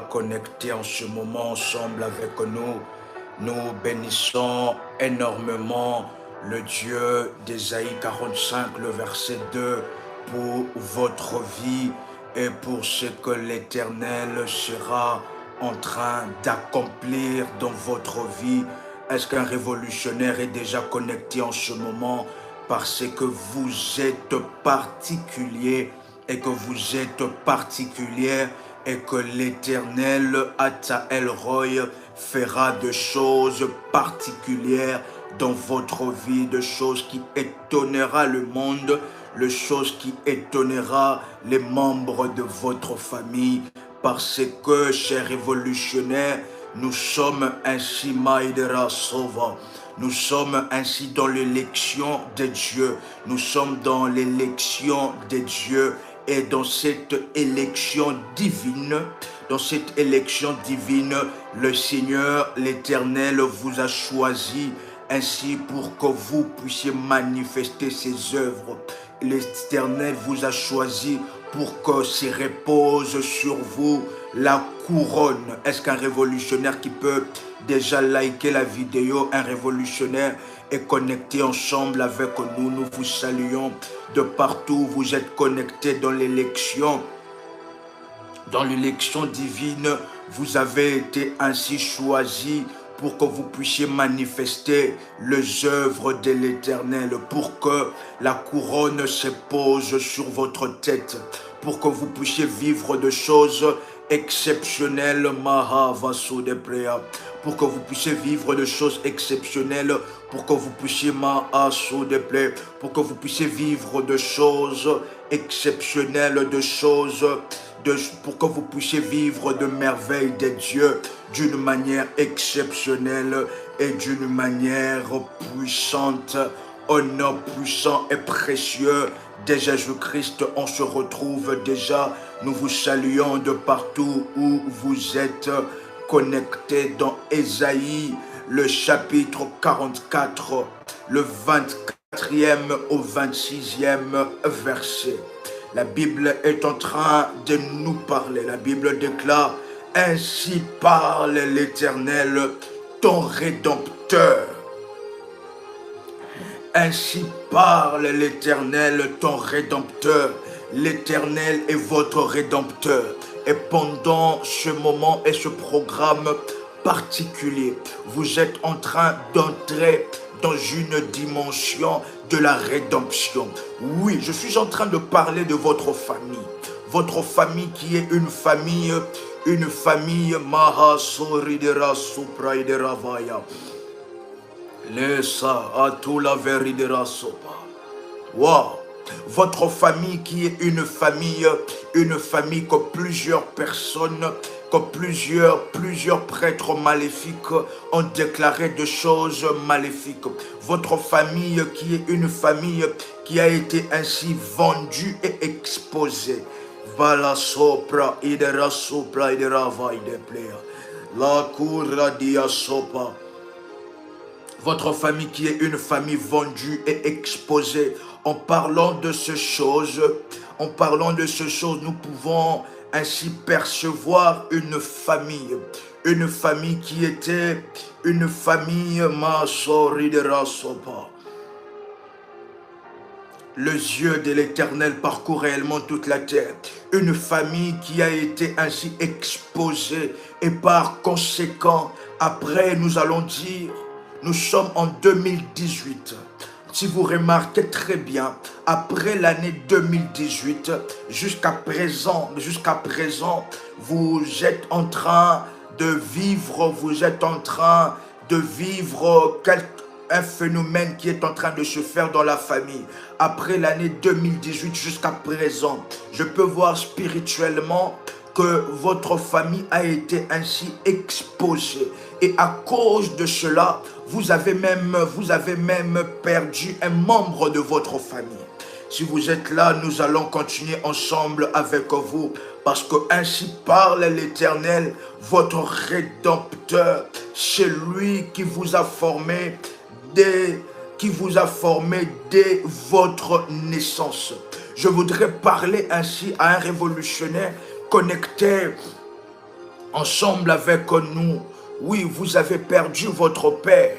connectés en ce moment ensemble avec nous. Nous bénissons énormément le Dieu d'Ésaïe 45, le verset 2, pour votre vie et pour ce que l'Éternel sera en train d'accomplir dans votre vie. Est-ce qu'un révolutionnaire est déjà connecté en ce moment parce que vous êtes particulier et que vous êtes particulière et que l'Éternel, Ata El Roy, fera de choses particulières dans votre vie, de choses qui étonnera le monde, de choses qui étonnera les membres de votre famille, parce que, chers révolutionnaires, nous sommes ainsi Maïdera Sova. Nous sommes ainsi dans l'élection de Dieu. Nous sommes dans l'élection de Dieu. Et dans cette élection divine, le Seigneur, l'Éternel, vous a choisi ainsi pour que vous puissiez manifester ses œuvres. L'Éternel vous a choisi pour que se repose sur vous la couronne. Est-ce qu'un révolutionnaire qui peut déjà liker la vidéo, un révolutionnaire est connecté ensemble avec nous? Nous vous saluons de partout. Vous êtes connectés dans l'élection. Dans l'élection divine, vous avez été ainsi choisis pour que vous puissiez manifester les œuvres de l'Éternel, pour que la couronne se pose sur votre tête, pour que vous puissiez vivre de choses exceptionnelles, pour que vous puissiez vivre de choses exceptionnelles, pour que vous puissiez pour que vous puissiez vivre de choses exceptionnelles, pour que vous puissiez vivre de merveilles de Dieu d'une manière exceptionnelle et d'une manière puissante. Au nom puissant et précieux de Jésus-Christ, on se retrouve déjà. Nous vous saluons de partout où vous êtes connectés dans Ésaïe, le chapitre 44, le 24e au 26e verset. La Bible est en train de nous parler. La Bible déclare: ainsi parle l'Éternel, ton Rédempteur. Ainsi parle l'Éternel, ton Rédempteur. L'Éternel est votre Rédempteur. Et pendant ce moment et ce programme particulier, vous êtes en train d'entrer dans une dimension de la rédemption. Oui, je suis en train de parler de votre famille. Votre famille qui est une famille Mahasoridera Supraidera Vaya. Lesa Atula Veridera Sopa. Wow! Votre famille qui est une famille que plusieurs personnes, que plusieurs prêtres maléfiques ont déclaré de choses maléfiques. Votre famille qui est une famille qui a été ainsi vendue et exposée. Vala sopra idera sopra idera vaide plea. La cura dia sopa. Votre famille qui est une famille vendue et exposée. En parlant de ces choses, nous pouvons ainsi percevoir une famille qui était une famille Masoridera Sopa. Les yeux de l'Éternel parcourent réellement toute la terre. Une famille qui a été ainsi exposée. Et par conséquent, après nous allons dire, nous sommes en 2018. Si vous remarquez très bien, après l'année 2018, jusqu'à présent, vous êtes en train de vivre, un phénomène qui est en train de se faire dans la famille. Après l'année 2018 jusqu'à présent, je peux voir spirituellement que votre famille a été ainsi exposée. Et à cause de cela, vous avez même perdu un membre de votre famille. Si vous êtes là, nous allons continuer ensemble avec vous. Parce que ainsi parle l'Éternel, votre Rédempteur. C'est lui qui vous a formé dès votre naissance. Je voudrais parler ainsi à un révolutionnaire connecté ensemble avec nous. Oui, vous avez perdu votre père.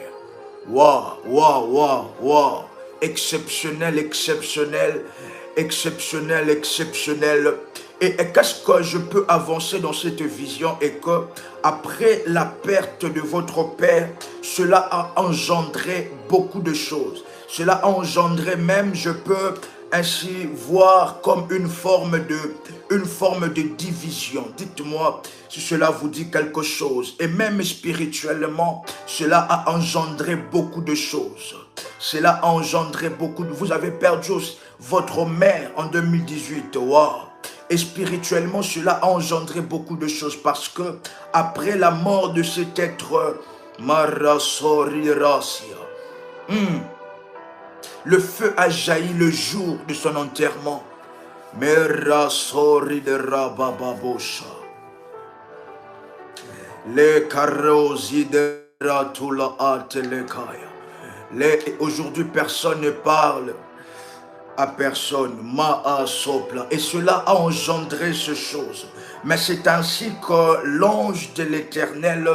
Waouh, waouh, waouh, waouh. Exceptionnel, exceptionnel, exceptionnel, exceptionnel. Et qu'est-ce que je peux avancer dans cette vision et que après la perte de votre père, cela a engendré beaucoup de choses. Cela a engendré même, je peux ainsi voir comme une forme de division. Dites-moi si cela vous dit quelque chose. Et même spirituellement, cela a engendré beaucoup de choses. Cela a engendré beaucoup de... Vous avez perdu votre mère en 2018. Waouh! Et spirituellement, cela a engendré beaucoup de choses parce que après la mort de cet être, le feu a jailli le jour de son enterrement. Aujourd'hui, personne ne parle à personne. Et cela a engendré ces choses. Mais c'est ainsi que l'ange de l'Éternel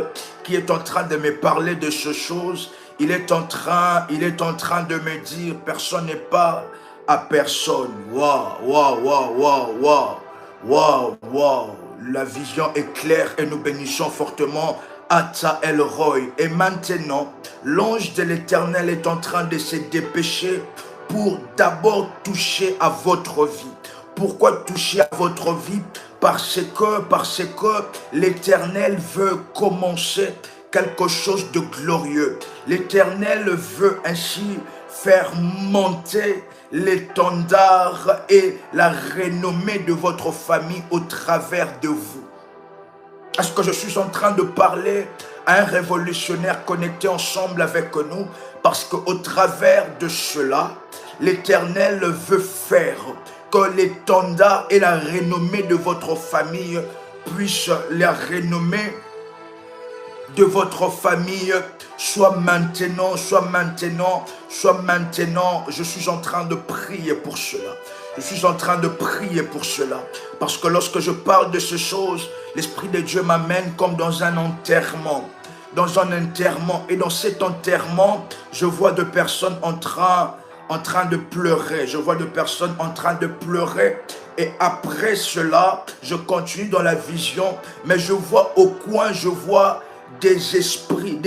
qui est en train de me parler de ces choses, il est en train de me dire, personne ne parle à personne. Waouh, waouh, waouh, waouh, waouh, waouh, waouh. La vision est claire et nous bénissons fortement Ata El Roy. Et maintenant, l'ange de l'Éternel est en train de se dépêcher pour d'abord toucher à votre vie. Pourquoi toucher à votre vie? Parce que l'Éternel veut commencer quelque chose de glorieux. L'Éternel veut ainsi faire monter l'étendard et la renommée de votre famille au travers de vous. Est-ce que je suis en train de parler à un révolutionnaire connecté ensemble avec nous? Parce qu'au travers de cela, l'Éternel veut faire que l'étendard et la renommée de votre famille puissent, la renommée de votre famille soit maintenant. Je suis en train de prier pour cela. Je suis en train de prier pour cela. Parce que lorsque je parle de ces choses, l'Esprit de Dieu m'amène comme dans un enterrement. Dans un enterrement. Et dans cet enterrement, je vois des personnes en train de pleurer. Je vois des personnes en train de pleurer. Et après cela, je continue dans la vision. Mais je vois au coin, je vois des esprits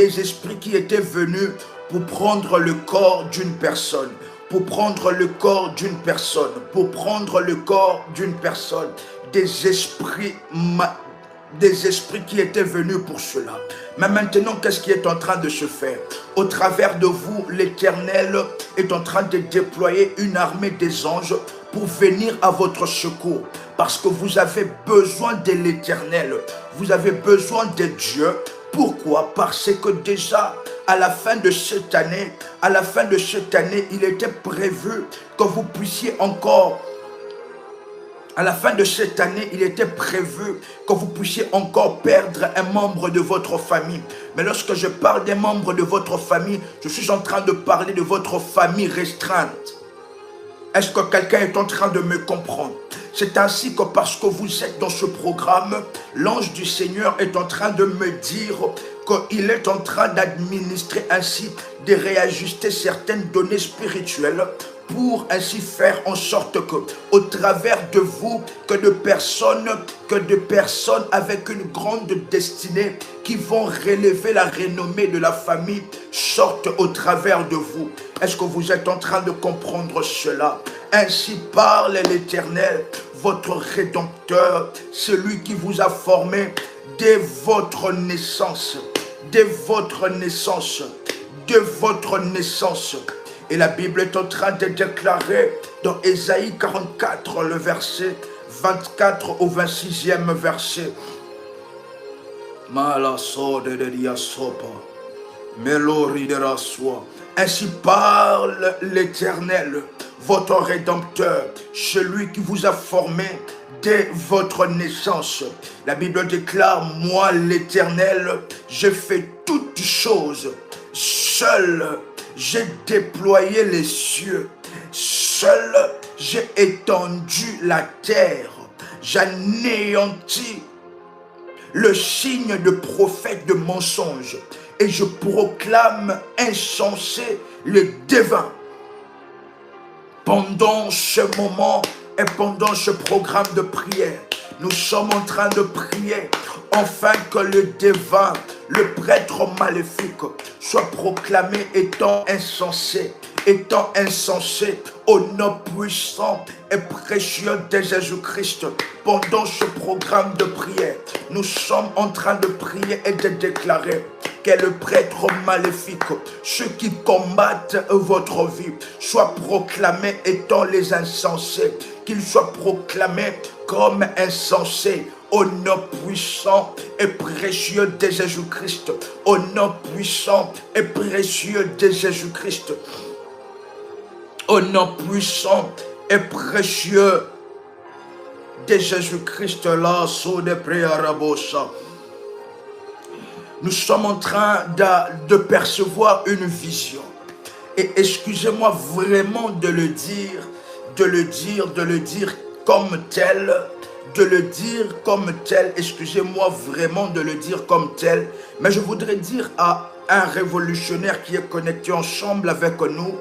qui étaient venus pour prendre le corps d'une personne. Pour prendre le corps d'une personne. Pour prendre le corps d'une personne. Des esprits qui étaient venus pour cela. Mais maintenant, qu'est-ce qui est en train de se faire? Au travers de vous, l'Éternel est en train de déployer une armée des anges pour venir à votre secours. Parce que vous avez besoin de l'Éternel. Vous avez besoin de Dieu. Pourquoi? Parce que déjà, à la fin de cette année, il était prévu que vous puissiez encore... À la fin de cette année, il était prévu que vous puissiez encore perdre un membre de votre famille. Mais lorsque je parle des membres de votre famille, je suis en train de parler de votre famille restreinte. Est-ce que quelqu'un est en train de me comprendre? C'est ainsi que parce que vous êtes dans ce programme, l'ange du Seigneur est en train de me dire qu'il est en train d'administrer ainsi, de réajuster certaines données spirituelles pour ainsi faire en sorte que, au travers de vous, que de personnes avec une grande destinée qui vont relever la renommée de la famille sortent au travers de vous. Est-ce que vous êtes en train de comprendre cela? Ainsi parle l'Éternel, votre Rédempteur, celui qui vous a formé dès votre naissance. Dès votre naissance. De votre naissance. Et la Bible est en train de déclarer dans Ésaïe 44, le verset 24 au 26e verset. Ainsi parle l'Éternel, votre Rédempteur, celui qui vous a formé dès votre naissance. La Bible déclare, moi l'Éternel, je fais toutes choses. Seul, j'ai déployé les cieux. Seul, j'ai étendu la terre. J'anéantis le signe de prophète de mensonge. Et je proclame insensé le devin. Pendant ce moment et pendant ce programme de prière, nous sommes en train de prier afin que le devin, le prêtre maléfique, soit proclamé étant insensé au nom puissant et précieux de Jésus-Christ. Pendant ce programme de prière, nous sommes en train de prier et de déclarer que le prêtre maléfique, ceux qui combattent votre vie, soient proclamés étant les insensés, qu'ils soient proclamés comme insensés au nom puissant et précieux de Jésus-Christ. Au nom puissant et précieux de Jésus-Christ. Au nom puissant et précieux de Jésus-Christ, là, sous des prières. Nous sommes en train de percevoir une vision. Et excusez-moi vraiment de le dire comme tel, excusez-moi vraiment de le dire comme tel, mais je voudrais dire à un révolutionnaire qui est connecté ensemble avec nous,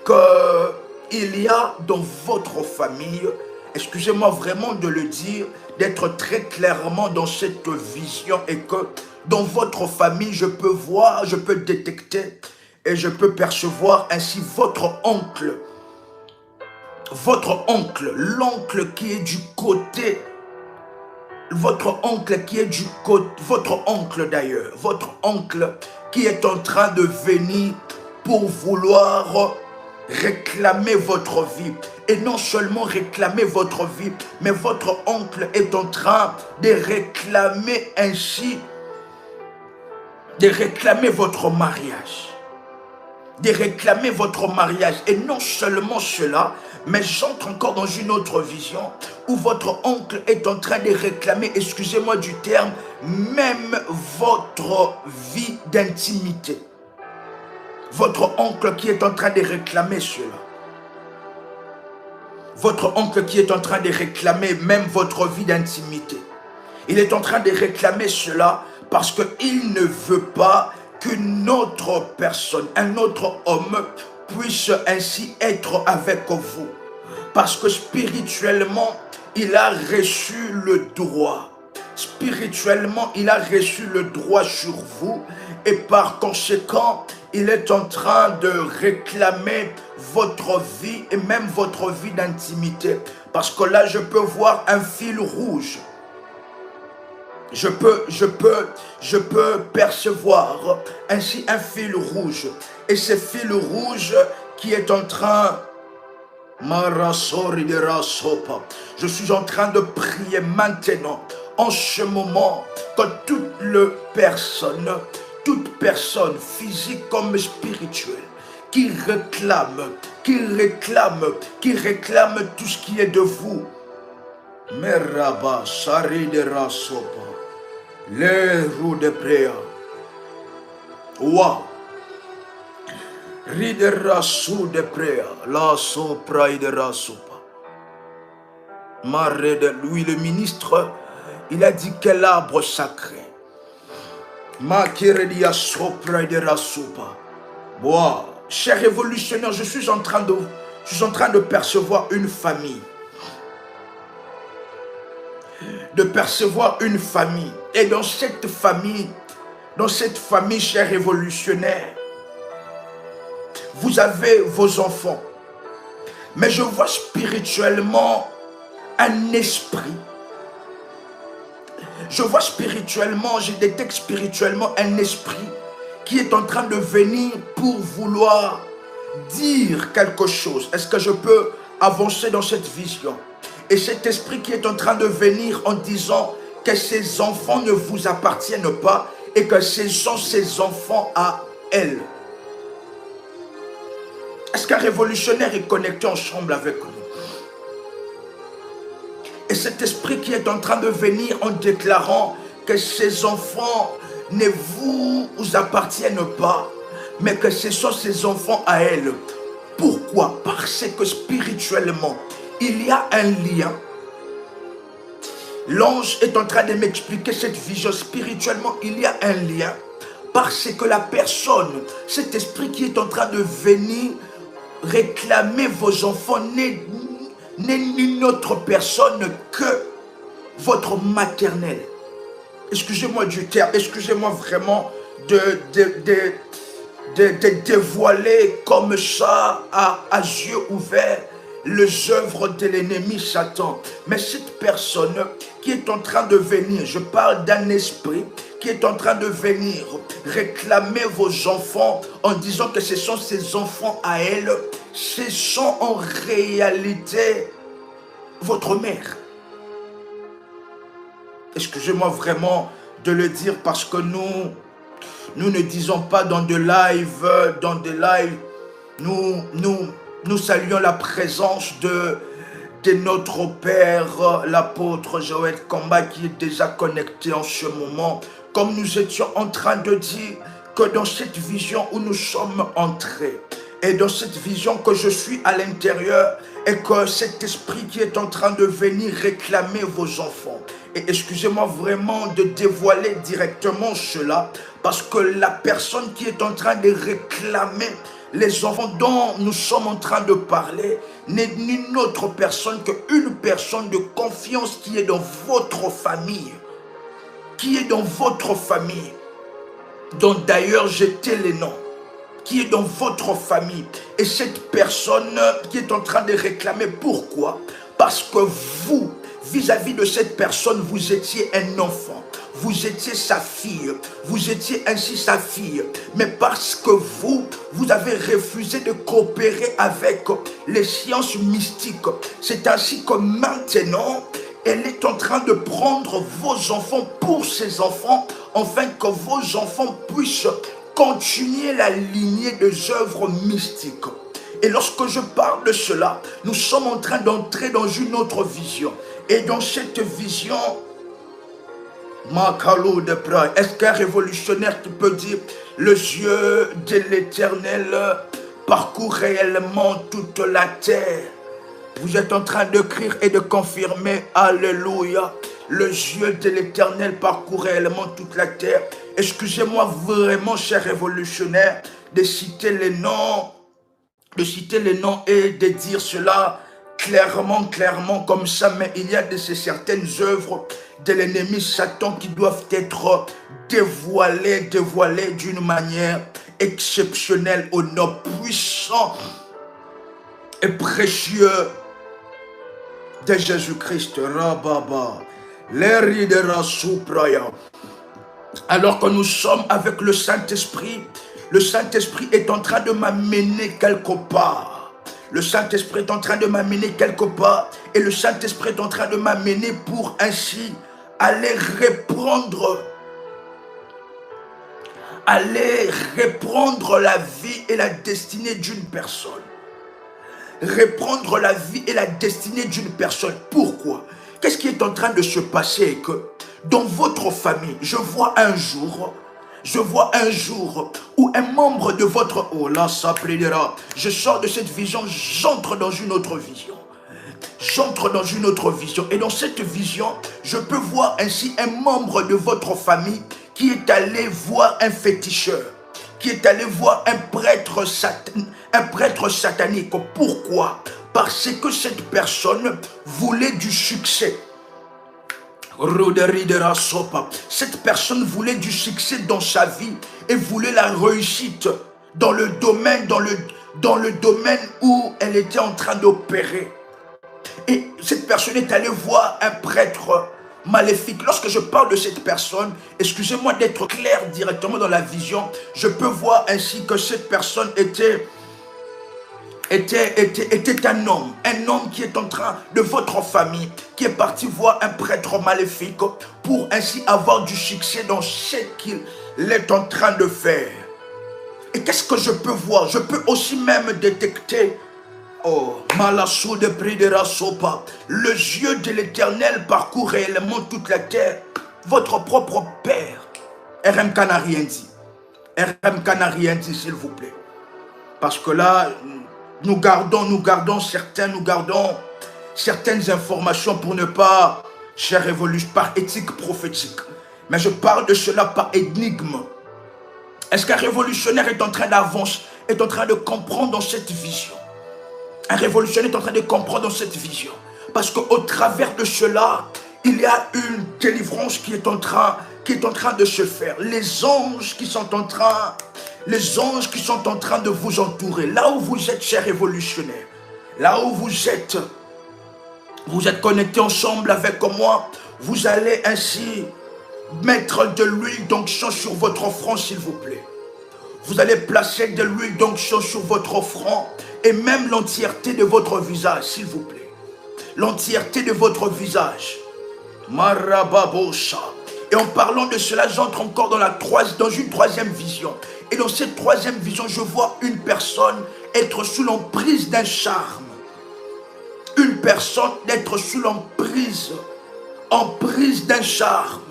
qu'il y a dans votre famille, excusez-moi vraiment de le dire, d'être très clairement dans cette vision, et que dans votre famille, je peux voir, je peux détecter et je peux percevoir ainsi votre oncle, l'oncle qui est du côté, votre oncle qui est en train de venir pour vouloir réclamer votre vie. Et non seulement réclamer votre vie, mais votre oncle est en train de réclamer ainsi, de réclamer votre mariage. Et non seulement cela, mais j'entre encore dans une autre vision où votre oncle est en train de réclamer, excusez-moi du terme, même votre vie d'intimité. Votre oncle qui est en train de réclamer cela. Votre oncle qui est en train de réclamer même votre vie d'intimité. Il est en train de réclamer cela parce qu'il ne veut pas qu'une autre personne, un autre homme puisse ainsi être avec vous. Parce que spirituellement, il a reçu le droit. Spirituellement, il a reçu le droit sur vous. Et par conséquent, il est en train de réclamer votre vie et même votre vie d'intimité. Parce que là, je peux voir un fil rouge. Je peux percevoir ainsi un fil rouge. Et ce fil rouge qui est en train... Je suis en train de prier maintenant, en ce moment, que toute personne physique comme spirituelle, qui réclame tout ce qui est de vous. Meraba, Sari de Rasopa, les roues de prière. Wow. Ridera sous de prière, la sopra de rasopa. Marre de lui, le ministre, il a dit quel arbre sacré. Ma kiredia sopra de rasopa. Wow. Cher révolutionnaire, je suis en train de percevoir une famille. De percevoir une famille. Et dans cette famille, cher révolutionnaire, vous avez vos enfants. Mais je vois spirituellement un esprit. Je détecte spirituellement un esprit qui est en train de venir pour vouloir dire quelque chose. Est-ce que je peux avancer dans cette vision? Et cet esprit qui est en train de venir en disant que ces enfants ne vous appartiennent pas et que ce sont ses enfants à elle. Est-ce qu'un révolutionnaire est connecté ensemble avec nous? Et cet esprit qui est en train de venir en déclarant que ces enfants ne vous appartiennent pas, mais que ce sont ses enfants à elle. Pourquoi? Parce que spirituellement, il y a un lien. L'ange est en train de m'expliquer cette vision. Spirituellement, il y a un lien. Parce que la personne, cet esprit qui est en train de venir réclamer vos enfants n'est ni autre personne que votre maternelle. Excusez-moi du terme, excusez-moi vraiment de dévoiler comme ça à yeux ouverts les œuvres de l'ennemi Satan. Mais cette personne qui est en train de venir, je parle d'un esprit qui est en train de venir réclamer vos enfants en disant que ce sont ses enfants à elle, ce sont en réalité votre mère. Excusez-moi vraiment de le dire parce que nous ne disons pas dans des lives, nous saluons la présence de notre Père, l'apôtre Joël Kamba qui est déjà connecté en ce moment. Comme nous étions en train de dire que dans cette vision où nous sommes entrés, et dans cette vision que je suis à l'intérieur, et que cet esprit qui est en train de venir réclamer vos enfants. Et excusez-moi vraiment de dévoiler directement cela, parce que la personne qui est en train de réclamer les enfants dont nous sommes en train de parler n'est ni autre personne qu'une personne de confiance qui est dans votre famille. Qui est dans votre famille, dont d'ailleurs j'étais les noms, qui est dans votre famille. Et cette personne qui est en train de réclamer, pourquoi? Parce que vous, vis-à-vis de cette personne, vous étiez un enfant. Vous étiez sa fille, vous étiez ainsi sa fille. Mais parce que vous avez refusé de coopérer avec les sciences mystiques. C'est ainsi que maintenant, elle est en train de prendre vos enfants pour ses enfants, afin que vos enfants puissent continuer la lignée des œuvres mystiques. Et lorsque je parle de cela, nous sommes en train d'entrer dans une autre vision. Et dans cette vision, est-ce qu'un révolutionnaire qui peut dire les yeux de l'Éternel parcourent réellement toute la terre? Vous êtes en train d'écrire et de confirmer, alléluia, les yeux de l'Éternel parcourent réellement toute la terre. Excusez-moi vraiment, chers révolutionnaires, de citer les noms et de dire cela clairement comme ça, mais il y a de ces certaines œuvres de l'ennemi Satan qui doivent être dévoilées d'une manière exceptionnelle au nom puissant et précieux de Jésus-Christ. Rababa, l'Eridera Supraya. Alors que nous sommes avec le Saint-Esprit est en train de m'amener quelque part. Le Saint-Esprit est en train de m'amener quelque part. Et le Saint-Esprit est en train de m'amener pour ainsi aller reprendre la vie et la destinée d'une personne. Reprendre la vie et la destinée d'une personne. Pourquoi? Qu'est-ce qui est en train de se passer? Que dans votre famille, je vois un jour où un membre de votre... Oh là, ça plaidera. Je sors de cette vision, j'entre dans une autre vision. J'entre dans une autre vision. Et dans cette vision, je peux voir ainsi un membre de votre famille qui est allé voir un féticheur, qui est allé voir un prêtre satanique. Pourquoi? Parce que cette personne voulait du succès. Cette personne voulait du succès dans sa vie et voulait la réussite dans le domaine où elle était en train d'opérer. Et cette personne est allée voir un prêtre maléfique. Lorsque je parle de cette personne, excusez-moi d'être clair directement dans la vision, je peux voir ainsi que cette personne était un homme qui est en train de votre famille, qui est parti voir un prêtre maléfique pour ainsi avoir du succès dans ce qu'il est en train de faire. Et qu'est-ce que je peux voir? Je peux aussi même détecter, oh, Malassou de Pridera Sopa, le yeux de l'Éternel parcourt réellement toute la terre. Votre propre père. RMK n'a rien dit. RMK n'a rien dit, s'il vous plaît. Parce que là, nous gardons certaines informations pour ne pas cher révolution, par éthique prophétique. Mais je parle de cela par énigme. Est-ce qu'un révolutionnaire est en train d'avancer, est en train de comprendre dans cette vision? Un révolutionnaire est en train de comprendre dans cette vision. Parce qu'au travers de cela, il y a une délivrance qui est en train de se faire. Les anges qui sont en train de vous entourer. Là où vous êtes, chers révolutionnaires, là où vous êtes connectés ensemble avec moi, vous allez ainsi mettre de l'huile d'onction sur votre front, s'il vous plaît. Vous allez placer de l'huile d'onction sur votre front et même l'entièreté de votre visage, s'il vous plaît. L'entièreté de votre visage. Marababosha. Et en parlant de cela, j'entre encore dans une troisième vision. Et dans cette troisième vision, je vois une personne être sous l'emprise d'un charme. Une personne être sous l'emprise d'un charme.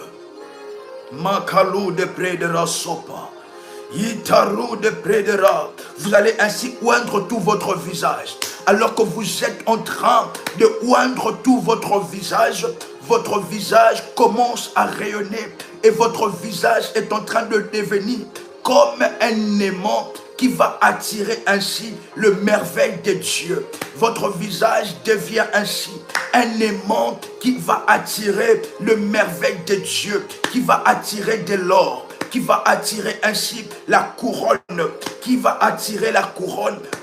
Makalou de Prédera Sopa. Yitaru de Prédera. Vous allez ainsi oindre tout votre visage. Alors que vous êtes en train de oindre tout votre visage commence à rayonner et votre visage est en train de devenir comme un aimant qui va attirer ainsi le merveille de Dieu. Votre visage devient ainsi un aimant qui va attirer le merveille de Dieu, qui va attirer de l'or, qui va attirer ainsi la couronne,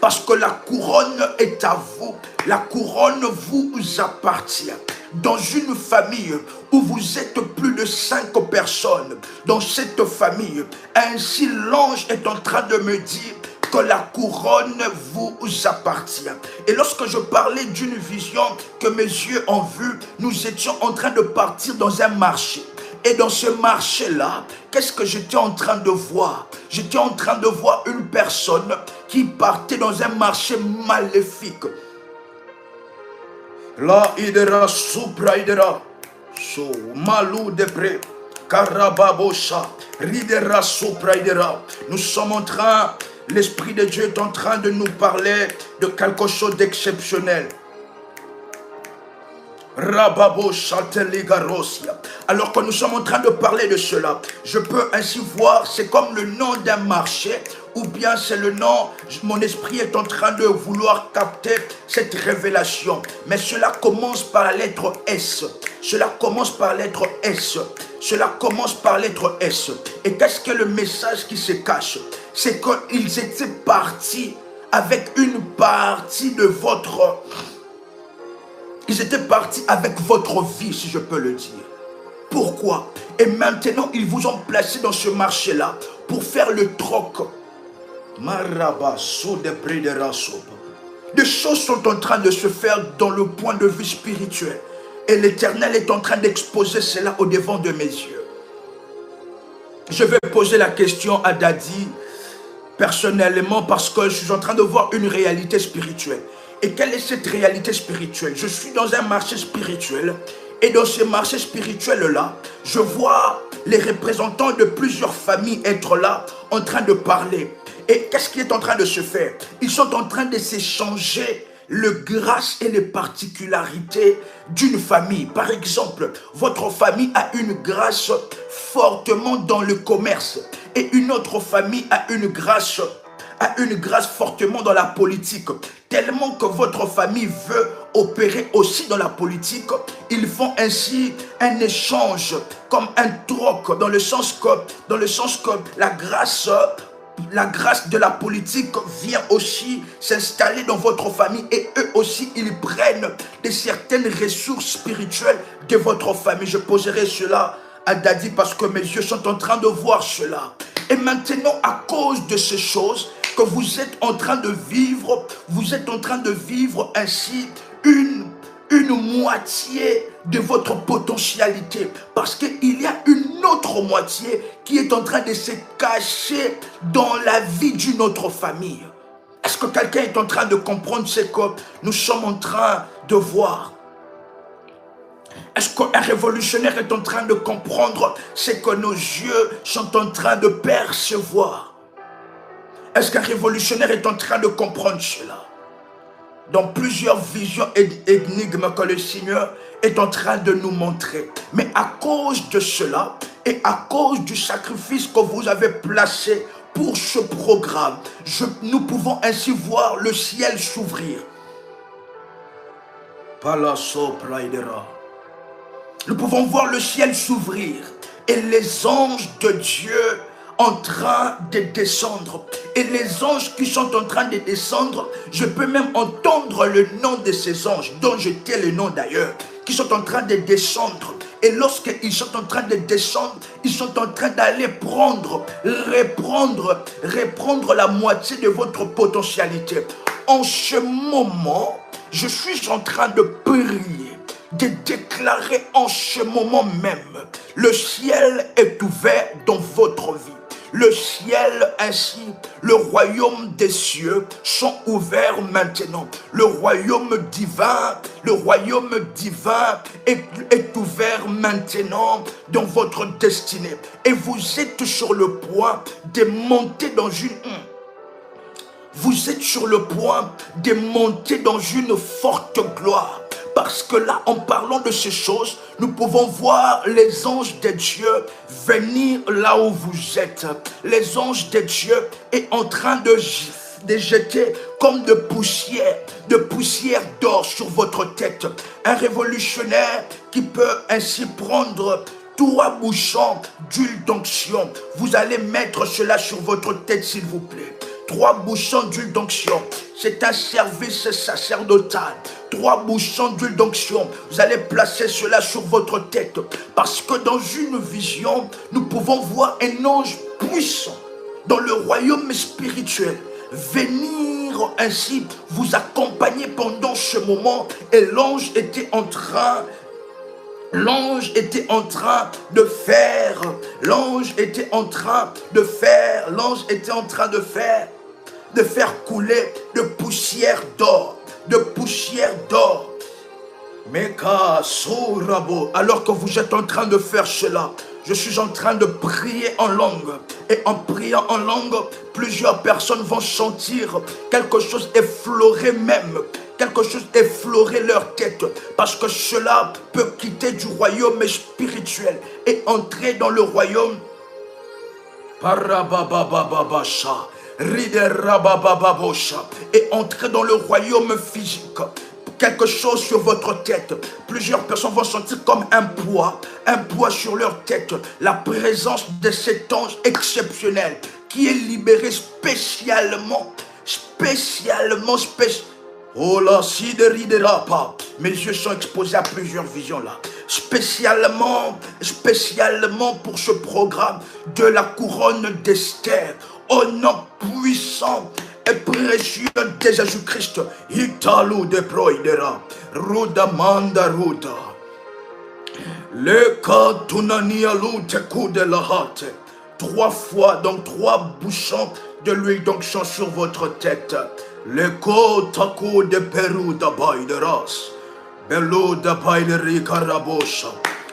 parce que la couronne est à vous, la couronne vous appartient. Dans une famille où vous êtes plus de 5 personnes, dans cette famille, ainsi l'ange est en train de me dire que la couronne vous appartient. Et lorsque je parlais d'une vision que mes yeux ont vue, nous étions en train de partir dans un marché. Et dans ce marché-là, qu'est-ce que j'étais en train de voir? J'étais en train de voir une personne qui partait dans un marché maléfique. La idera supra idera so malou de près karababosha ridera supra idera. Nous sommes en train, l'Esprit de Dieu est en train de nous parler de quelque chose d'exceptionnel. Alors que nous sommes en train de parler de cela, je peux ainsi voir, c'est comme le nom d'un marché, ou bien c'est le nom, mon esprit est en train de vouloir capter cette révélation. Mais cela commence par la lettre S. Cela commence par la lettre S. Cela commence par la lettre S. Et qu'est-ce que le message qui se cache? C'est qu'ils étaient partis avec une partie de votre... Ils étaient partis avec votre vie, si je peux le dire. Pourquoi? Et maintenant, ils vous ont placé dans ce marché-là pour faire le troc. Des choses sont en train de se faire dans le point de vue spirituel. Et l'Éternel est en train d'exposer cela au devant de mes yeux. Je vais poser la question à Dadi personnellement parce que je suis en train de voir une réalité spirituelle. Et quelle est cette réalité spirituelle? Je suis dans un marché spirituel et dans ce marché spirituel-là, je vois les représentants de plusieurs familles être là en train de parler. Et qu'est-ce qui est en train de se faire? Ils sont en train de s'échanger le grâce et les particularités d'une famille. Par exemple, votre famille a une grâce fortement dans le commerce et une autre famille a une grâce fortement dans la politique. Tellement que votre famille veut opérer aussi dans la politique, ils font ainsi un échange comme un troc dans le sens que la grâce de la politique vient aussi s'installer dans votre famille et eux aussi ils prennent de certaines ressources spirituelles de votre famille. Je poserai cela à Dadi parce que mes yeux sont en train de voir cela. Et maintenant, à cause de ces choses que vous êtes en train de vivre, ainsi une moitié de votre potentialité. Parce qu'il y a une autre moitié qui est en train de se cacher dans la vie d'une autre famille. Est-ce que quelqu'un est en train de comprendre ce que nous sommes en train de voir? Est-ce qu'un révolutionnaire est en train de comprendre ce que nos yeux sont en train de percevoir? Est-ce qu'un révolutionnaire est en train de comprendre cela? dans plusieurs visions et énigmes que le Seigneur est en train de nous montrer. Mais à cause de cela et à cause du sacrifice que vous avez placé pour ce programme, nous pouvons ainsi voir le ciel s'ouvrir. Nous pouvons voir le ciel s'ouvrir et les anges de Dieu en train de descendre. Et les anges qui sont en train de descendre, je peux même entendre le nom de ces anges, dont je tais le nom d'ailleurs, qui sont en train de descendre. Et lorsqu'ils sont en train de descendre, ils sont en train d'aller reprendre la moitié de votre potentialité. En ce moment, je suis en train de prier, de déclarer en ce moment même, le ciel est ouvert dans votre vie. Le ciel ainsi, le royaume des cieux sont ouverts maintenant. Le royaume divin est ouvert maintenant dans votre destinée. Et vous êtes sur le point de monter dans une forte gloire. Parce que là, en parlant de ces choses, nous pouvons voir les anges de Dieu venir là où vous êtes. Les anges de Dieu est en train de jeter comme de poussière d'or sur votre tête. Un révolutionnaire qui peut ainsi prendre 3 bouchons d'huile d'onction. Vous allez mettre cela sur votre tête, s'il vous plaît. 3 bouchons d'huile d'onction. C'est un service sacerdotal. 3 bouchons d'huile d'onction. Vous allez placer cela sur votre tête. Parce que dans une vision, nous pouvons voir un ange puissant dans le royaume spirituel venir ainsi vous accompagner pendant ce moment. Et l'ange était en train de faire couler de poussière d'or. Meka Sourabo, alors que vous êtes en train de faire cela, je suis en train de prier en langue. Et en priant en langue, plusieurs personnes vont sentir quelque chose effleurer leur tête. Parce que cela peut quitter du royaume spirituel et entrer dans le royaume. Parababababasha, Riderababababosha, et entrer dans le royaume physique. Quelque chose sur votre tête. Plusieurs personnes vont sentir comme un poids sur leur tête. La présence de cet ange exceptionnel qui est libéré spécialement. Oh là, mes yeux sont exposés à plusieurs visions là. Spécialement pour ce programme de la couronne d'Esther. Au nom puissant et précieux de Jésus-Christ. Italu de Proidera. Ruda manda ruda. Le katunania lute coup de la hâte. 3 fois, donc 3 bouchons de l'huile d'onction sur votre tête. Le kotaku de Pérou de Baideras. Belou de Baideri Karabosha.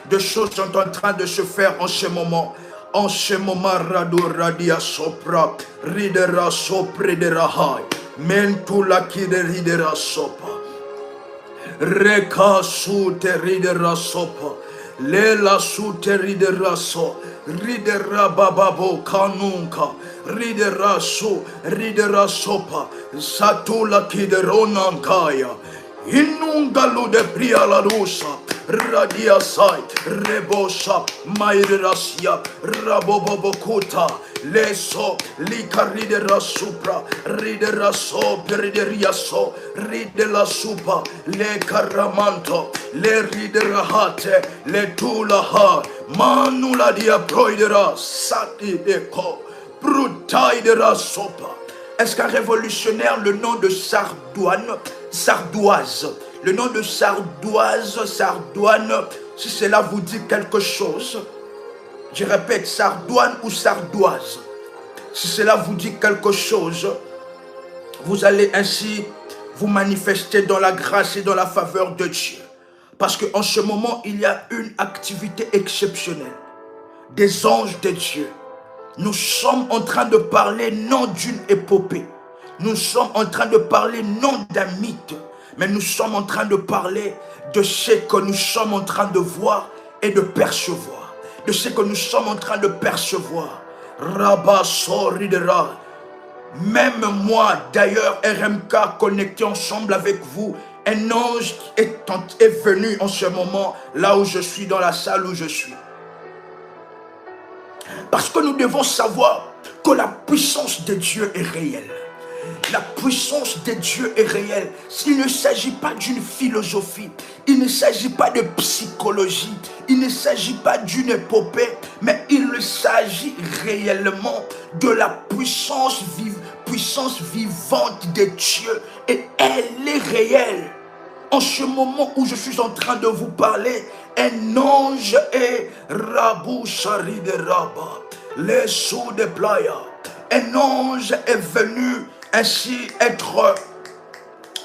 Des choses sont en train de se faire en ce moment. En ce moment, Radu Radia Sopra, Ridera Sopre de Rahai, Mentula Kide Ridera Sopa, Reka Sute Ridera Sopa, Lela Sute Ridera So, Ridera Bababo Kanunka, Ridera So, Ridera Sopa, Satula Kide Ronankaya, Inungalu de Prialarusa, Radia Sai, Rebosha, Mairasia, Rabobobokuta, Leso, Lika Ridera Supra, Ridera So, Perideria So, Ridela Supa, Le Caramanto, Le Ridera Hate, Le Tulaha, Manula dia Proidera, Sati Deco, Brutaidera Sopa. Est-ce qu'un révolutionnaire, le nom de Sardoise, le nom de Sardoine, si cela vous dit quelque chose, je répète, Sardoine ou Sardoise, si cela vous dit quelque chose, vous allez ainsi vous manifester dans la grâce et dans la faveur de Dieu. Parce qu'en ce moment, il y a une activité exceptionnelle des anges de Dieu. Nous sommes en train de parler non d'une épopée. Nous sommes en train de parler non d'un mythe, mais nous sommes en train de parler de ce que nous sommes en train de voir et de percevoir. De ce que nous sommes en train de percevoir. Rabba Soridera. Même moi, d'ailleurs, RMK, connecté ensemble avec vous, un ange est venu en ce moment, là où je suis, dans la salle où je suis. Parce que nous devons savoir que la puissance de Dieu est réelle. La puissance de Dieu est réelle. Il ne s'agit pas d'une philosophie. Il ne s'agit pas de psychologie. Il ne s'agit pas d'une épopée. Mais il s'agit réellement de la puissance vivante de Dieu. Et elle est réelle. En ce moment où je suis en train de vous parler, un ange est Rabou Shari de Rabba, les sous de Playa. Un ange est venu ainsi être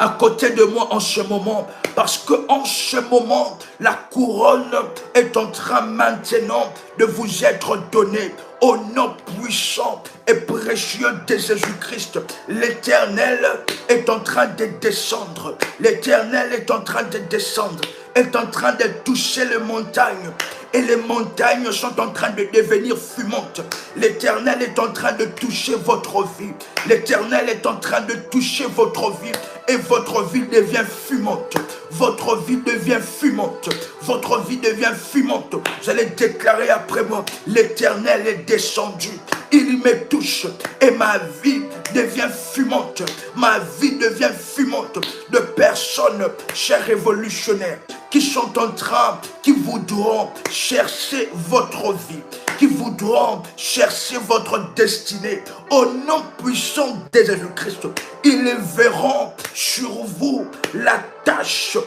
à côté de moi en ce moment, parce que en ce moment, la couronne est en train maintenant de vous être donnée. Au nom puissant et précieux de Jésus-Christ, l'Éternel est en train de descendre. L'Éternel est en train de descendre, est en train de toucher les montagnes. Et les montagnes sont en train de devenir fumantes. L'Éternel est en train de toucher votre vie. L'Éternel est en train de toucher votre vie. Et votre vie devient fumante. Votre vie devient fumante. Votre vie devient fumante. Vous allez déclarer après moi, l'Éternel est descendu. Il me touche et ma vie devient fumante. Ma vie devient fumante de personnes, chers révolutionnaires, qui sont en train, qui voudront chercher votre vie, qui voudront chercher votre destinée. Au nom puissant de Jésus-Christ, ils verront sur vous la tâche.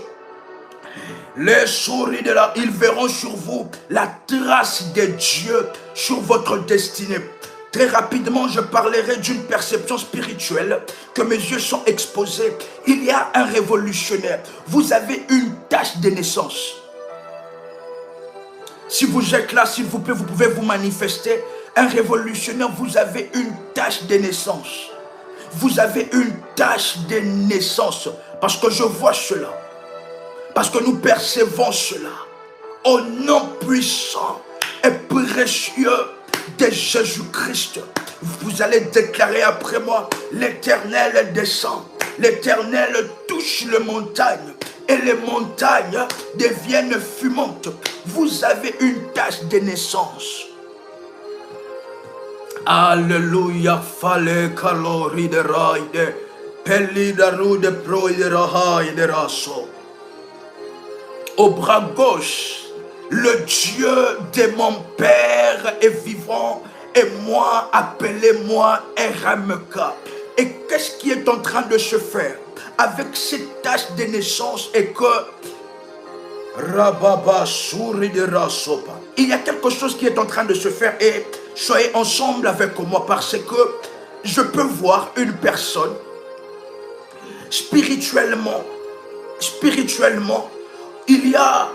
Les souris de là, ils verront sur vous la trace de Dieu sur votre destinée. Très rapidement, je parlerai d'une perception spirituelle que mes yeux sont exposés. Il y a un révolutionnaire. Vous avez une tâche de naissance. Si vous êtes là, s'il vous plaît, vous pouvez vous manifester. Un révolutionnaire, vous avez une tâche de naissance. Vous avez une tâche de naissance. Parce que je vois cela. Parce que nous percevons cela. Au nom puissant et précieux de Jésus-Christ, vous allez déclarer après moi, l'Éternel descend, l'Éternel touche les montagnes et les montagnes deviennent fumantes. Vous avez une tâche de naissance. Alléluia, fallait calori de raide, pelli da rude pro de rahai de raso. Au bras gauche, le Dieu de mon Père est vivant et moi, appelez-moi RMK. Et qu'est-ce qui est en train de se faire avec cette tâche de naissance et que Rababa sourit de Rasopa. Il y a quelque chose qui est en train de se faire et soyez ensemble avec moi parce que je peux voir une personne spirituellement, il y a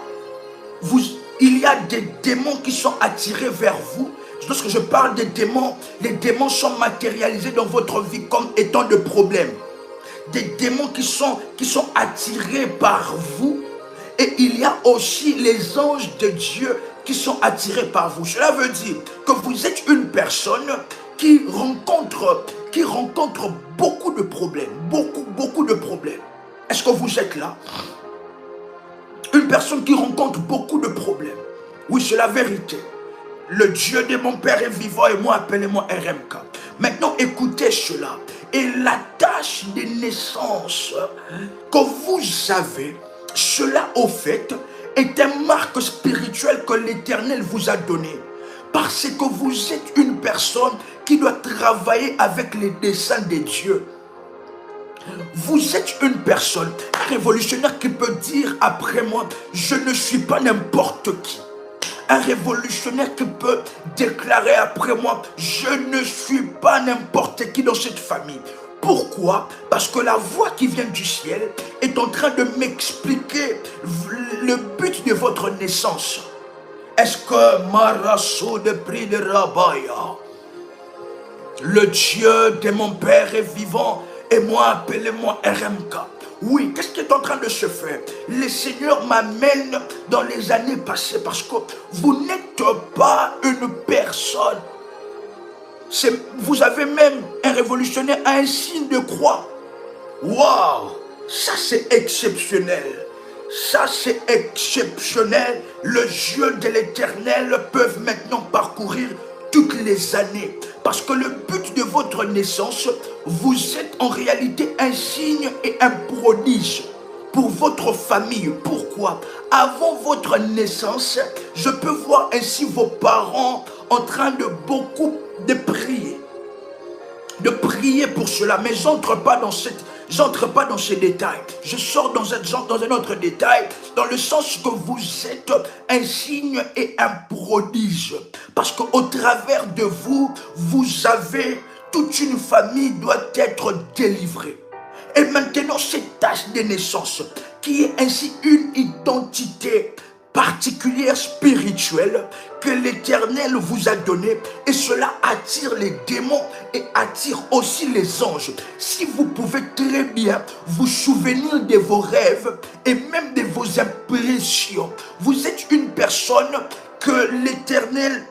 des démons qui sont attirés vers vous. Lorsque je parle des démons, les démons sont matérialisés dans votre vie comme étant de problèmes. Des démons qui sont attirés par vous. Et il y a aussi les anges de Dieu qui sont attirés par vous. Cela veut dire que vous êtes une personne qui rencontre beaucoup de problèmes. Beaucoup de problèmes. Est-ce que vous êtes là? Une personne qui rencontre beaucoup de problèmes. Oui, c'est la vérité. Le Dieu de mon Père est vivant et moi, appelez-moi RMK. Maintenant, écoutez cela. Et la tâche de naissance que vous avez, cela au fait, est une marque spirituelle que l'Éternel vous a donnée. Parce que vous êtes une personne qui doit travailler avec les desseins de Dieu. Vous êtes une personne révolutionnaire qui peut dire après moi, je ne suis pas n'importe qui. Un révolutionnaire qui peut déclarer après moi, je ne suis pas n'importe qui dans cette famille. Pourquoi? Parce que la voix qui vient du ciel est en train de m'expliquer le but de votre naissance. Est-ce que Marasso de prix de Rabaya, le Dieu de mon Père est vivant et moi, appelez-moi RMK. Oui, qu'est-ce qui est en train de se faire? Le Seigneur m'amène dans les années passées parce que vous n'êtes pas une personne. Vous avez même un révolutionnaire à un signe de croix. Waouh! Ça c'est exceptionnel. Ça c'est exceptionnel. Le yeux de l'Éternel peuvent maintenant parcourir toutes les années. Parce que le but de votre naissance, vous êtes en réalité un signe et un prodige pour votre famille. Pourquoi? Avant votre naissance, je peux voir ainsi vos parents en train de beaucoup de prier. De prier pour cela, mais j'entre pas dans ces détails. Je sors dans un autre détail, dans le sens que vous êtes un signe et un prodige. Parce qu'au travers de vous, vous avez toute une famille doit être délivrée. Et maintenant, cette tâche de naissance, qui est ainsi une identité particulière spirituelle que l'Éternel vous a donnée, et cela attire les démons et attire aussi les anges. Si vous pouvez très bien vous souvenir de vos rêves et même de vos impressions, vous êtes une personne que l'Éternel,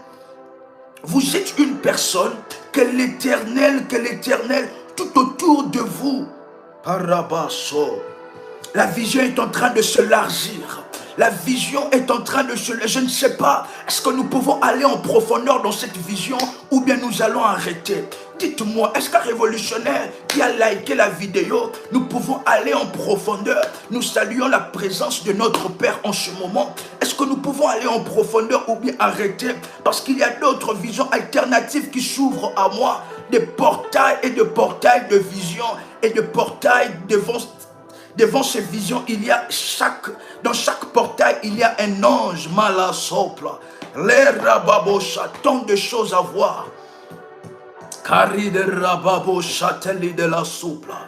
tout autour de vous, la vision est en train de s'élargir. La vision est en train de se... Je ne sais pas, est-ce que nous pouvons aller en profondeur dans cette vision ou bien nous allons arrêter? Dites-moi, est-ce qu'un révolutionnaire qui a liké la vidéo, nous pouvons aller en profondeur? Nous saluons la présence de notre Père en ce moment. Est-ce que nous pouvons aller en profondeur ou bien arrêter? Parce qu'il y a d'autres visions alternatives qui s'ouvrent à moi. Des portails et de portails de vision et de portails devant ces visions, dans chaque portail, il y a un ange malasopla. Les rababosha, tant de choses à voir. Kari de rababosha, teli de la soupla.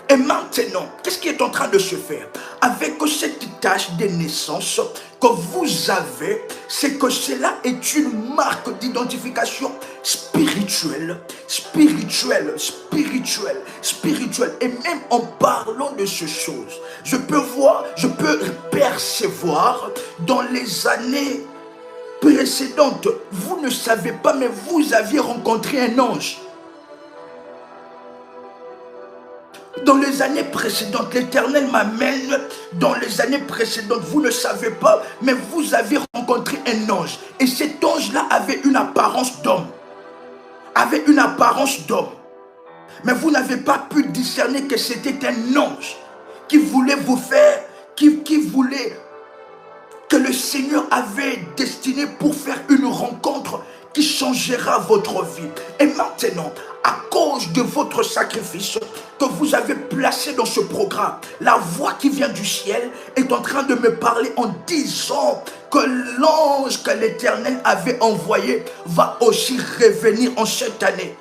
Et maintenant, qu'est-ce qui est en train de se faire? Avec cette tâche de naissance que vous avez, c'est que cela est une marque d'identification spirituelle. Et même en parlant de ces choses, je peux percevoir dans les années précédentes, vous ne savez pas, mais vous aviez rencontré un ange. Dans les années précédentes, l'Éternel m'amène dans les années précédentes. Vous ne savez pas, mais vous avez rencontré un ange. Et cet ange-là avait une apparence d'homme. Mais vous n'avez pas pu discerner que c'était un ange qui voulait vous faire, qui voulait que le Seigneur avait destiné pour faire une rencontre qui changera votre vie. Et maintenant, à cause de votre sacrifice que vous avez placé dans ce programme, la voix qui vient du ciel est en train de me parler en disant que l'ange que l'Éternel avait envoyé va aussi revenir en cette année.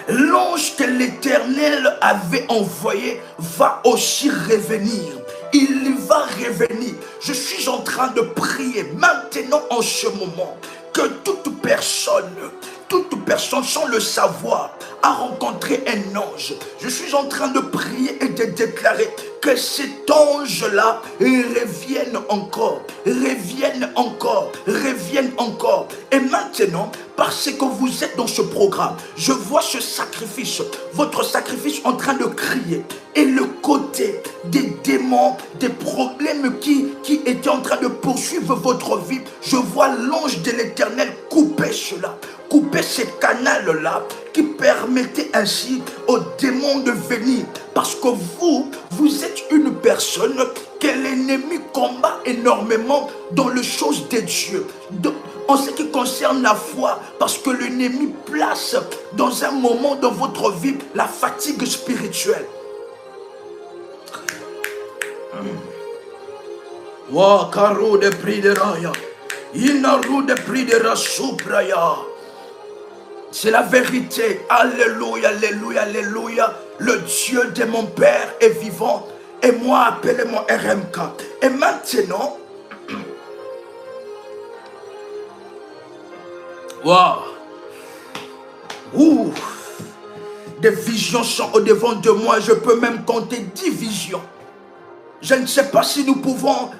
L'ange que l'Éternel avait envoyé va aussi revenir. Il va revenir. Je suis en train de prier maintenant en ce moment que toute personne sans le savoir a rencontré un ange. Je suis en train de prier et de déclarer que cet ange-là revienne encore. Et maintenant, parce que vous êtes dans ce programme, je vois ce sacrifice, votre sacrifice en train de crier. Et le côté des démons, des problèmes qui étaient en train de poursuivre votre vie, je vois l'ange de l'Éternel couper cela. Couper ces canaux-là qui permettaient ainsi aux démons de venir. Parce que vous êtes une personne que l'ennemi combat énormément dans les choses de Dieu. En ce qui concerne la foi, parce que l'ennemi place dans un moment dans votre vie la fatigue spirituelle. Wa karo de prix de raya, inaru de prix de rasupraya. C'est la vérité. Alléluia, alléluia, alléluia. Le Dieu de mon Père est vivant. Et moi, appelez-moi RMK. Et maintenant, Des visions sont au-devant de moi. Je peux même compter 10 visions. Je ne sais pas si nous pouvons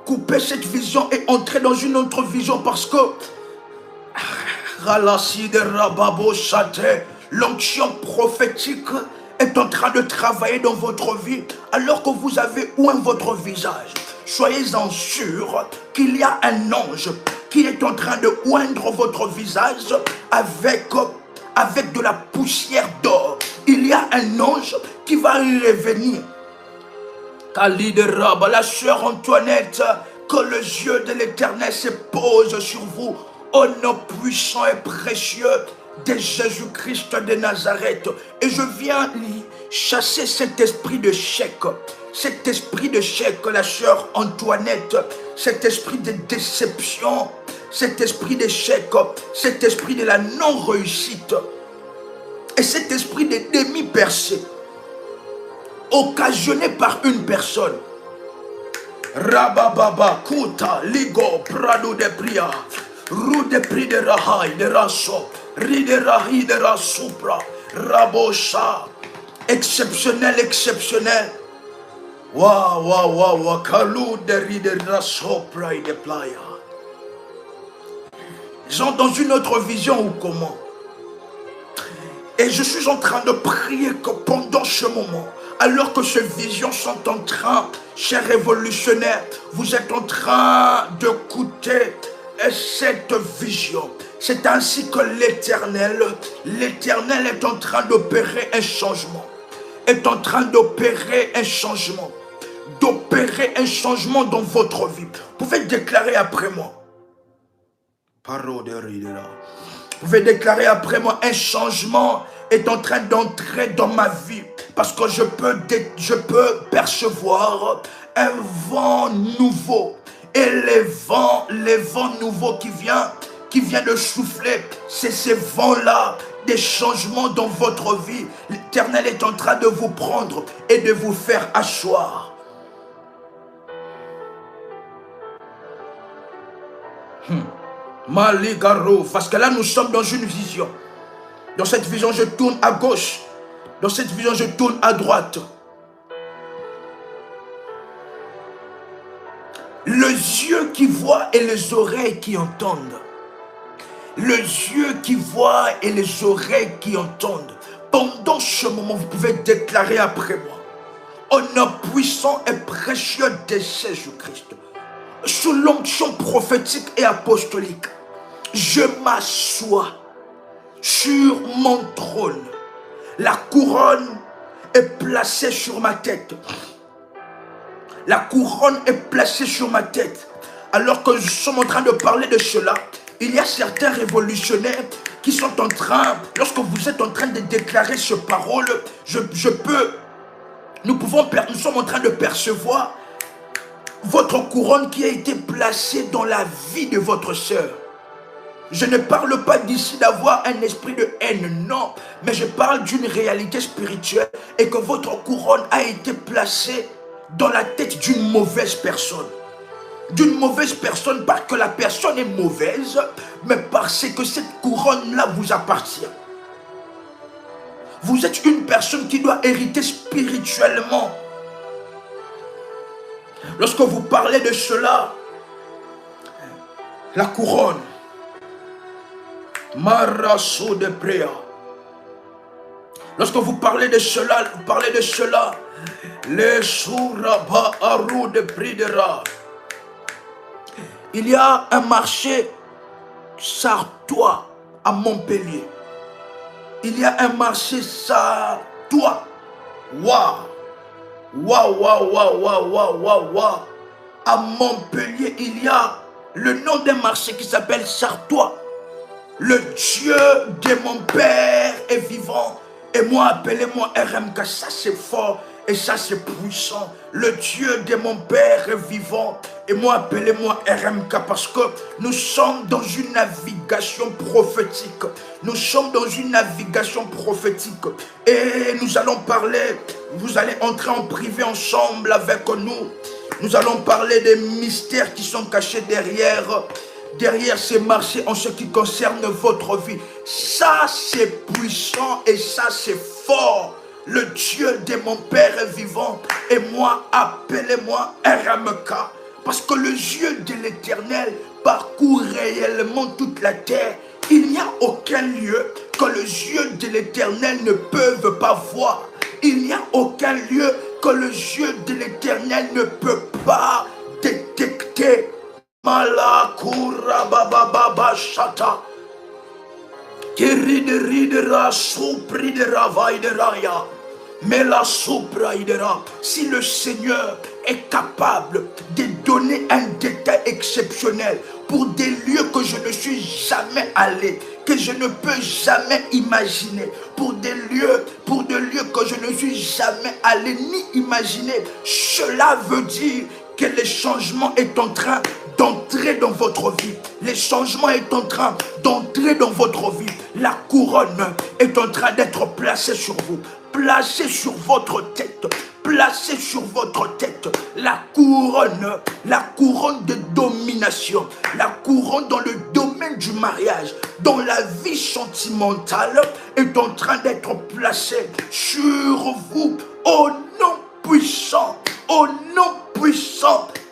couper cette vision et entrer dans une autre vision parce que l'onction prophétique est en train de travailler dans votre vie alors que vous avez oint votre visage. Soyez-en sûrs qu'il y a un ange qui est en train de oindre votre visage avec de la poussière d'or. Il y a un ange qui va revenir. La sœur Antoinette, que les yeux de l'Éternel se posent sur vous, au nom puissant et précieux de Jésus-Christ de Nazareth. Et je viens chasser cet esprit de chèque. Cet esprit de chèque, la sœur Antoinette, cet esprit de déception, cet esprit d'échec, cet esprit de la non-réussite et cet esprit de demi-percée occasionné par une personne. Rabababa, Kuta, Ligo, Prado de Pria, Rue de Pri de Rahai, de Rasso, Ride Rahi de Rasupra, Rabosha, exceptionnel, exceptionnel. Waouh, waouh, waouh, waouh, Kalou de Ride Rasopra et de Playa. Ils sont dans une autre vision ou comment? Et je suis en train de prier que pendant ce moment, alors que ces visions sont en train, chers révolutionnaires, vous êtes en train d'écouter cette vision. C'est ainsi que l'Éternel est en train d'opérer un changement. Est en train d'opérer un changement. D'opérer un changement dans votre vie. Vous pouvez déclarer après moi. Vous pouvez déclarer après moi, un changement est en train d'entrer dans ma vie. Parce que je peux percevoir un vent nouveau. Et les vents nouveaux qui vient de souffler, c'est ces vents-là, des changements dans votre vie. L'Éternel est en train de vous prendre et de vous faire asseoir. Maligaro, parce que là nous sommes dans une vision. Dans cette vision, je tourne à gauche. Dans cette vision, je tourne à droite. Les yeux qui voient et les oreilles qui entendent. Les yeux qui voient et les oreilles qui entendent. Pendant ce moment, vous pouvez déclarer après moi. Au nom puissant et précieux de Jésus-Christ. Sous l'onction prophétique et apostolique. Je m'assois sur mon trône. La couronne est placée sur ma tête. La couronne est placée sur ma tête. Alors que nous sommes en train de parler de cela, il y a certains révolutionnaires qui sont en train, lorsque vous êtes en train de déclarer ce parole, nous sommes en train de percevoir votre couronne qui a été placée dans la vie de votre sœur. Je ne parle pas d'ici d'avoir un esprit de haine, non. Mais je parle d'une réalité spirituelle et que votre couronne a été placée dans la tête d'une mauvaise personne. D'une mauvaise personne parce que la personne est mauvaise, mais parce que cette couronne-là vous appartient. Vous êtes une personne qui doit hériter spirituellement. Lorsque vous parlez de cela, la couronne, Marasso de Préa. Lorsque vous parlez de cela, les Souraba Arou de Pridera. Il y a un marché sartois à Montpellier. Il y a un marché sartois. Waouh! Waouh, waouh, waouh, waouh, waouh, waouh, waouh. À Montpellier, il y a le nom d'un marché qui s'appelle Sartois. Le Dieu de mon Père est vivant. Et moi, appelez-moi RMK. Ça, c'est fort. Et ça, c'est puissant. Le Dieu de mon Père est vivant. Et moi, appelez-moi RMK. Parce que nous sommes dans une navigation prophétique. Nous sommes dans une navigation prophétique. Et nous allons parler. Vous allez entrer en privé ensemble avec nous. Nous allons parler des mystères qui sont cachés derrière derrière ces marchés en ce qui concerne votre vie. Ça, c'est puissant et ça, c'est fort. Le Dieu de mon Père est vivant et moi, appelez-moi RMK. Parce que le yeux de l'Éternel parcourt réellement toute la terre. Il n'y a aucun lieu que les yeux de l'Éternel ne peuvent pas voir. Il n'y a aucun lieu que les yeux de l'Éternel ne peut pas détecter. Malakura baba shata. Kiridera supridera vaidera. Mais la sopraïdera, si le Seigneur est capable de donner un détail exceptionnel pour des lieux que je ne suis jamais allé, que je ne peux jamais imaginer, pour des lieux que je ne suis jamais allé ni imaginer, cela veut dire que le changement est en train d'entrer dans votre vie. Le changement est en train d'entrer dans votre vie. La couronne est en train d'être placée sur vous. Placez sur votre tête, placez sur votre tête la couronne de domination, la couronne dans le domaine du mariage, dans la vie sentimentale est en train d'être placée sur vous au nom puissant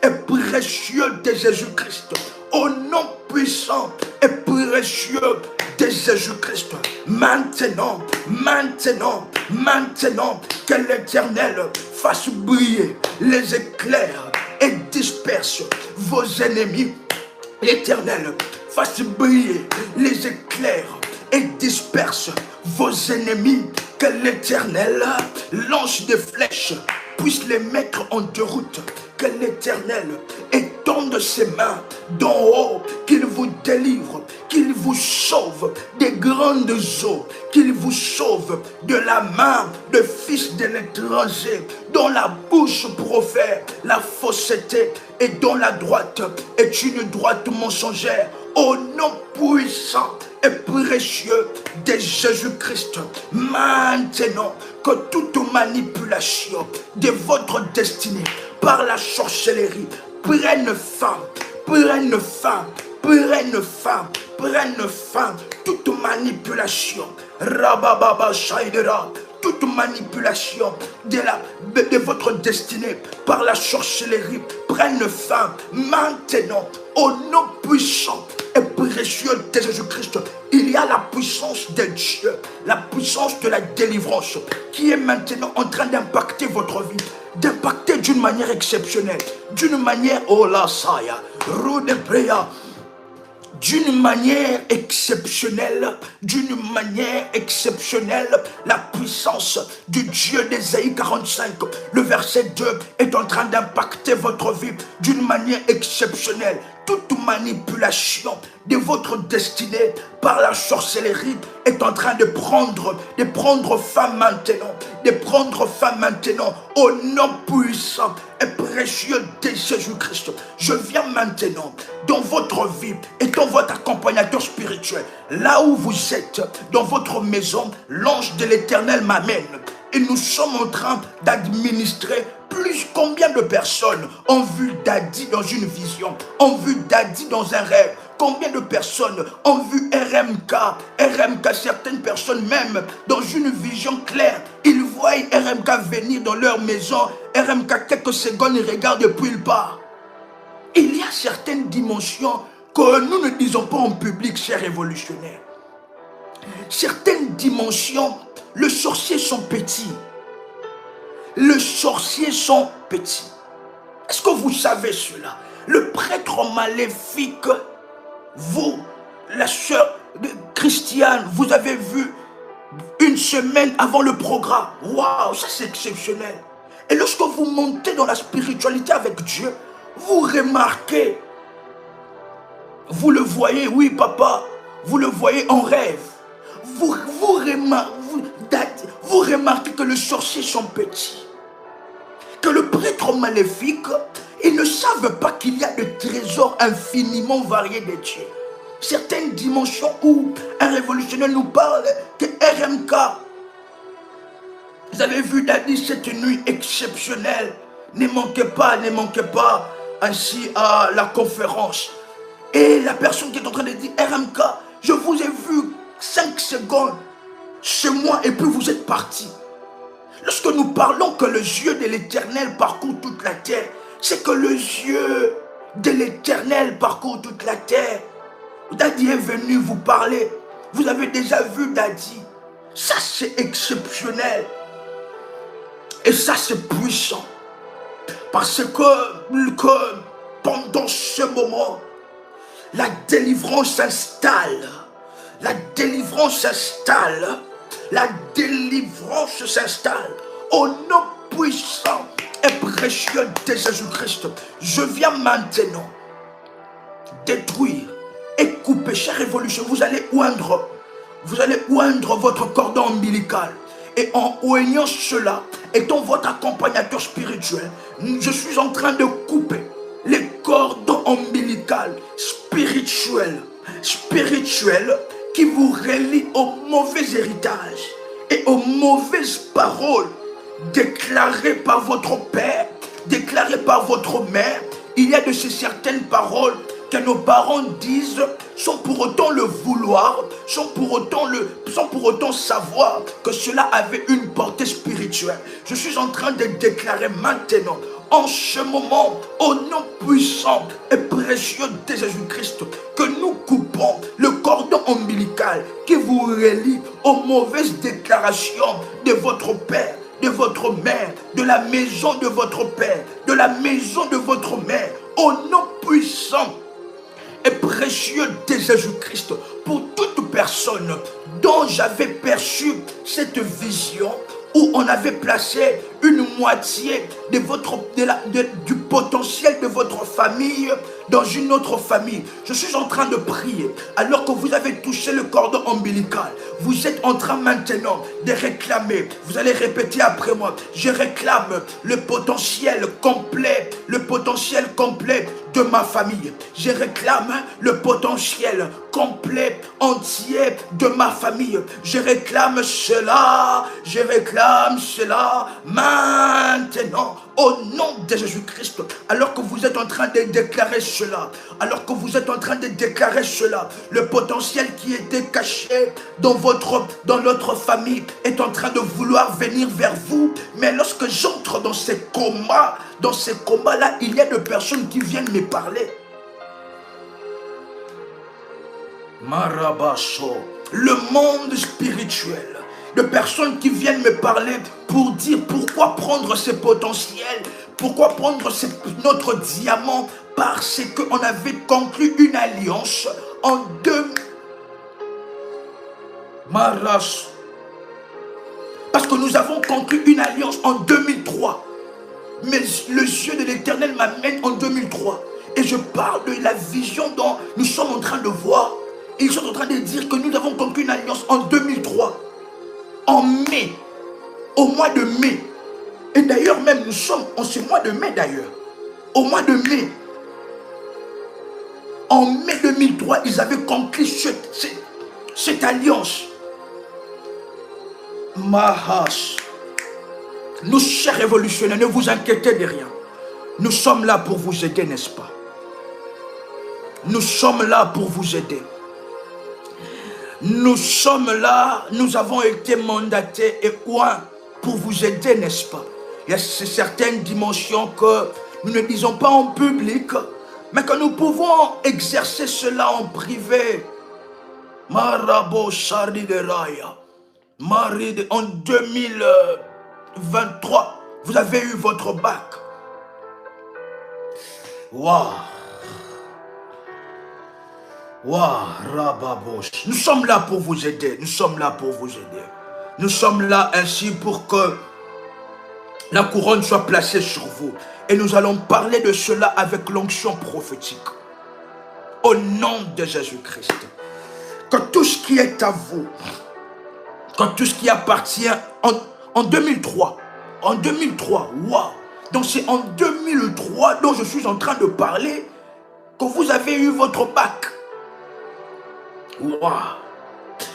et précieux de Jésus-Christ, au nom puissant et précieux de Jésus-Christ. Maintenant, que l'Éternel fasse briller les éclairs et disperse vos ennemis. L'Éternel fasse briller les éclairs et disperse vos ennemis. Que l'Éternel lance des flèches, puisse les mettre en déroute. Que l'Éternel étende ses mains d'en haut, qu'il vous délivre, qu'il vous sauve des grandes eaux, qu'il vous sauve de la main de fils de l'étranger, dont la bouche profère la fausseté et dont la droite est une droite mensongère. Au nom puissant et précieux de Jésus-Christ, maintenant que toute manipulation de votre destinée par la sorcellerie prenne fin, toute manipulation, rabababa shaidera, toute manipulation de votre destinée par la sorcellerie prenne fin maintenant au nom puissant et précieux de Jésus-Christ. Il y a la puissance de Dieu, la puissance de la délivrance qui est maintenant en train d'impacter votre vie, d'impacter d'une manière exceptionnelle, d'une manière, oh la saya, rude prayer, d'une manière exceptionnelle, la puissance du Dieu d'Ésaïe 45, le verset 2 est en train d'impacter votre vie d'une manière exceptionnelle. Toute manipulation de votre destinée par la sorcellerie est en train de prendre fin maintenant, au nom puissant et précieux de Jésus-Christ. Je viens maintenant dans votre vie et dans votre accompagnateur spirituel, là où vous êtes, dans votre maison, l'ange de l'Éternel m'amène. Et nous sommes en train d'administrer combien de personnes ont vu Daddy dans une vision, ont vu Daddy dans un rêve. Combien de personnes ont vu RMK, certaines personnes même dans une vision claire. Ils voient RMK venir dans leur maison. RMK, quelques secondes, ils regardent et puis ils partent. Il y a certaines dimensions que nous ne disons pas en public, chers révolutionnaires. Certaines dimensions, les sorciers sont petits. Les sorciers sont petits. Est-ce que vous savez cela? Le prêtre maléfique, vous, la sœur Christiane, vous avez vu une semaine avant le programme. Waouh, ça c'est exceptionnel. Et lorsque vous montez dans la spiritualité avec Dieu, vous remarquez, vous le voyez, oui papa, vous le voyez en rêve. Vous remarquez que les sorciers sont petits. Que le prêtre maléfique, ils ne savent pas qu'il y a des trésors infiniment variés de Dieu. Certaines dimensions où un révolutionnaire nous parle que RMK, vous avez vu Daddy cette nuit exceptionnelle, ne manquez pas ainsi à la conférence. Et la personne qui est en train de dire, RMK, je vous ai vu 5 secondes chez moi et puis vous êtes parti. Lorsque nous parlons que le yeux de l'Éternel parcourt toute la terre, c'est que le yeux de l'Éternel parcourt toute la terre. Daddy est venu vous parler. Vous avez déjà vu Daddy. Ça, c'est exceptionnel. Et ça, c'est puissant. Parce que pendant ce moment, la délivrance s'installe. La délivrance s'installe. La délivrance s'installe. Au nom puissant et précieux de Jésus-Christ, je viens maintenant détruire et couper chaque révolution. Vous allez oindre votre cordon ombilical. Et en oignant cela, étant votre accompagnateur spirituel, je suis en train de couper les cordons ombilicaux spirituels qui vous relient au mauvais héritage et aux mauvaises paroles déclarées par votre père, déclarées par votre mère. Il y a de ces certaines paroles que nos parents disent sans pour autant le vouloir, sans pour autant savoir que cela avait une portée spirituelle. Je suis en train de déclarer maintenant, en ce moment, au nom puissant et précieux de Jésus-Christ, que nous coupons le cordon ombilical qui vous relie aux mauvaises déclarations de votre père, de votre mère, de la maison de votre père, de la maison de votre mère, au nom puissant et précieux de Jésus-Christ, pour toute personne dont j'avais perçu cette vision, où on avait placé une moitié de du potentiel de votre famille dans une autre famille. Je suis en train de prier, alors que vous avez touché le cordon ombilical. Vous êtes en train maintenant de réclamer. Vous allez répéter après moi. Je réclame le potentiel complet de ma famille. Je réclame le potentiel complet, entier de ma famille. Je réclame cela maintenant, au nom de Jésus-Christ. Alors que vous êtes en train de déclarer cela, le potentiel qui était caché dans notre famille est en train de vouloir venir vers vous. Mais lorsque j'entre dans ces combats-là, il y a des personnes qui viennent me parler. Marabasso, le monde spirituel, de personnes qui viennent me parler pour dire pourquoi prendre ce potentiel, pourquoi prendre notre diamant, parce qu'on avait conclu une alliance en Maras. Parce que nous avons conclu une alliance en 2003. Mais le yeux de l'Éternel m'amène en 2003. Et je parle de la vision dont nous sommes en train de voir. Et ils sont en train de dire que nous avons conclu une alliance en 2003. En mai. Au mois de mai. Et d'ailleurs même nous sommes en ce mois de mai d'ailleurs. Au mois de mai. En mai 2003, ils avaient conclu cette alliance. Mahas. Nous, chers révolutionnaires, ne vous inquiétez de rien. Nous sommes là pour vous aider, n'est-ce pas? Nous sommes là pour vous aider. Nous sommes là, nous avons été mandatés et quoi pour vous aider, n'est-ce pas? Il y a certaines dimensions que nous ne disons pas en public, mais que nous pouvons exercer cela en privé. Marabo Shari de Raya. En 2023, vous avez eu votre bac. Waouh! Waouh, Rababosh. Nous sommes là pour vous aider. Nous sommes là pour vous aider. Nous sommes là ainsi pour que la couronne soit placée sur vous. Et nous allons parler de cela avec l'onction prophétique. Au nom de Jésus-Christ. Que tout ce qui est à vous, que tout ce qui appartient en 2003, waouh. Donc c'est en 2003 dont je suis en train de parler que vous avez eu votre bac. Waouh.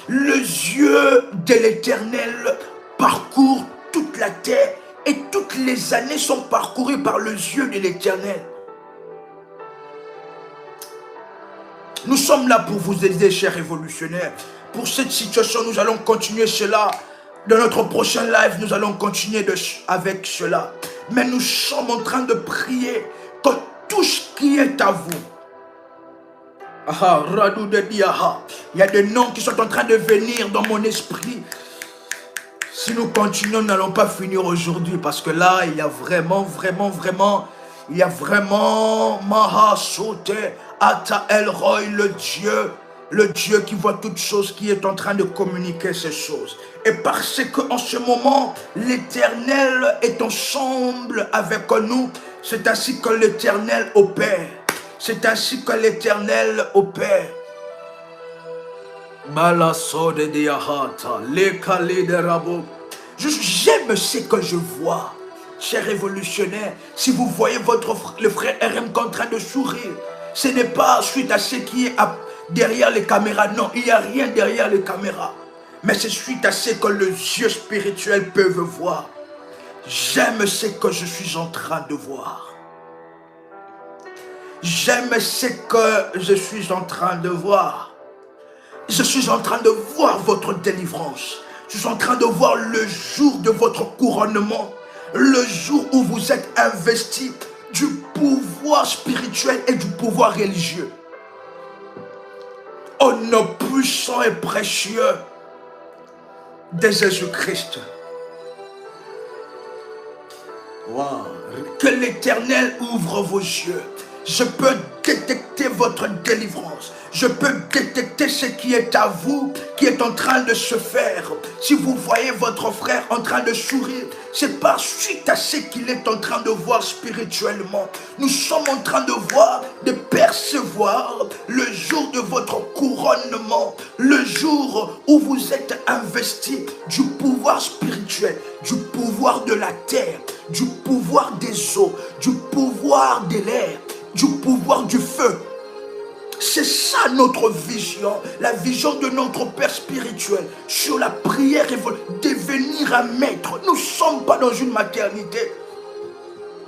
Les yeux de l'Éternel parcourent toute la terre et toutes les années sont parcourues par les yeux de l'Éternel. Nous sommes là pour vous aider, chers révolutionnaires. Pour cette situation, nous allons continuer cela. Dans notre prochain live, nous allons continuer avec cela. Mais nous sommes en train de prier que tout ce qui est à vous. Il y a des noms qui sont en train de venir dans mon esprit. Si nous continuons, nous n'allons pas finir aujourd'hui. Parce que là, il y a vraiment Mahasote, Ata El Roy, le Dieu qui voit toutes choses, qui est en train de communiquer ces choses. Et parce qu'en ce moment, l'Éternel est ensemble avec nous, c'est ainsi que l'Éternel opère. C'est ainsi que l'Éternel opère. J'aime ce que je vois, chers révolutionnaires. Si vous voyez le frère RM en train de sourire, ce n'est pas suite à ce qui est derrière les caméras. Non, il n'y a rien derrière les caméras. Mais c'est suite à ce que les yeux spirituels peuvent voir. J'aime ce que je suis en train de voir. J'aime ce que je suis en train de voir. Je suis en train de voir votre délivrance. Je suis en train de voir le jour de votre couronnement. Le jour où vous êtes investi du pouvoir spirituel et du pouvoir religieux. Au nom puissant et précieux de Jésus-Christ. Wow. Que l'Éternel ouvre vos yeux. Je peux détecter votre délivrance. Je peux détecter ce qui est à vous, qui est en train de se faire. Si vous voyez votre frère en train de sourire, c'est par suite à ce qu'il est en train de voir spirituellement. Nous sommes en train de voir, de percevoir le jour de votre couronnement, le jour où vous êtes investi du pouvoir spirituel, du pouvoir de la terre, du pouvoir des eaux, du pouvoir de l'air, du pouvoir du feu. C'est ça notre vision, la vision de notre Père spirituel sur la prière et devenir un maître. Nous ne sommes pas dans une maternité.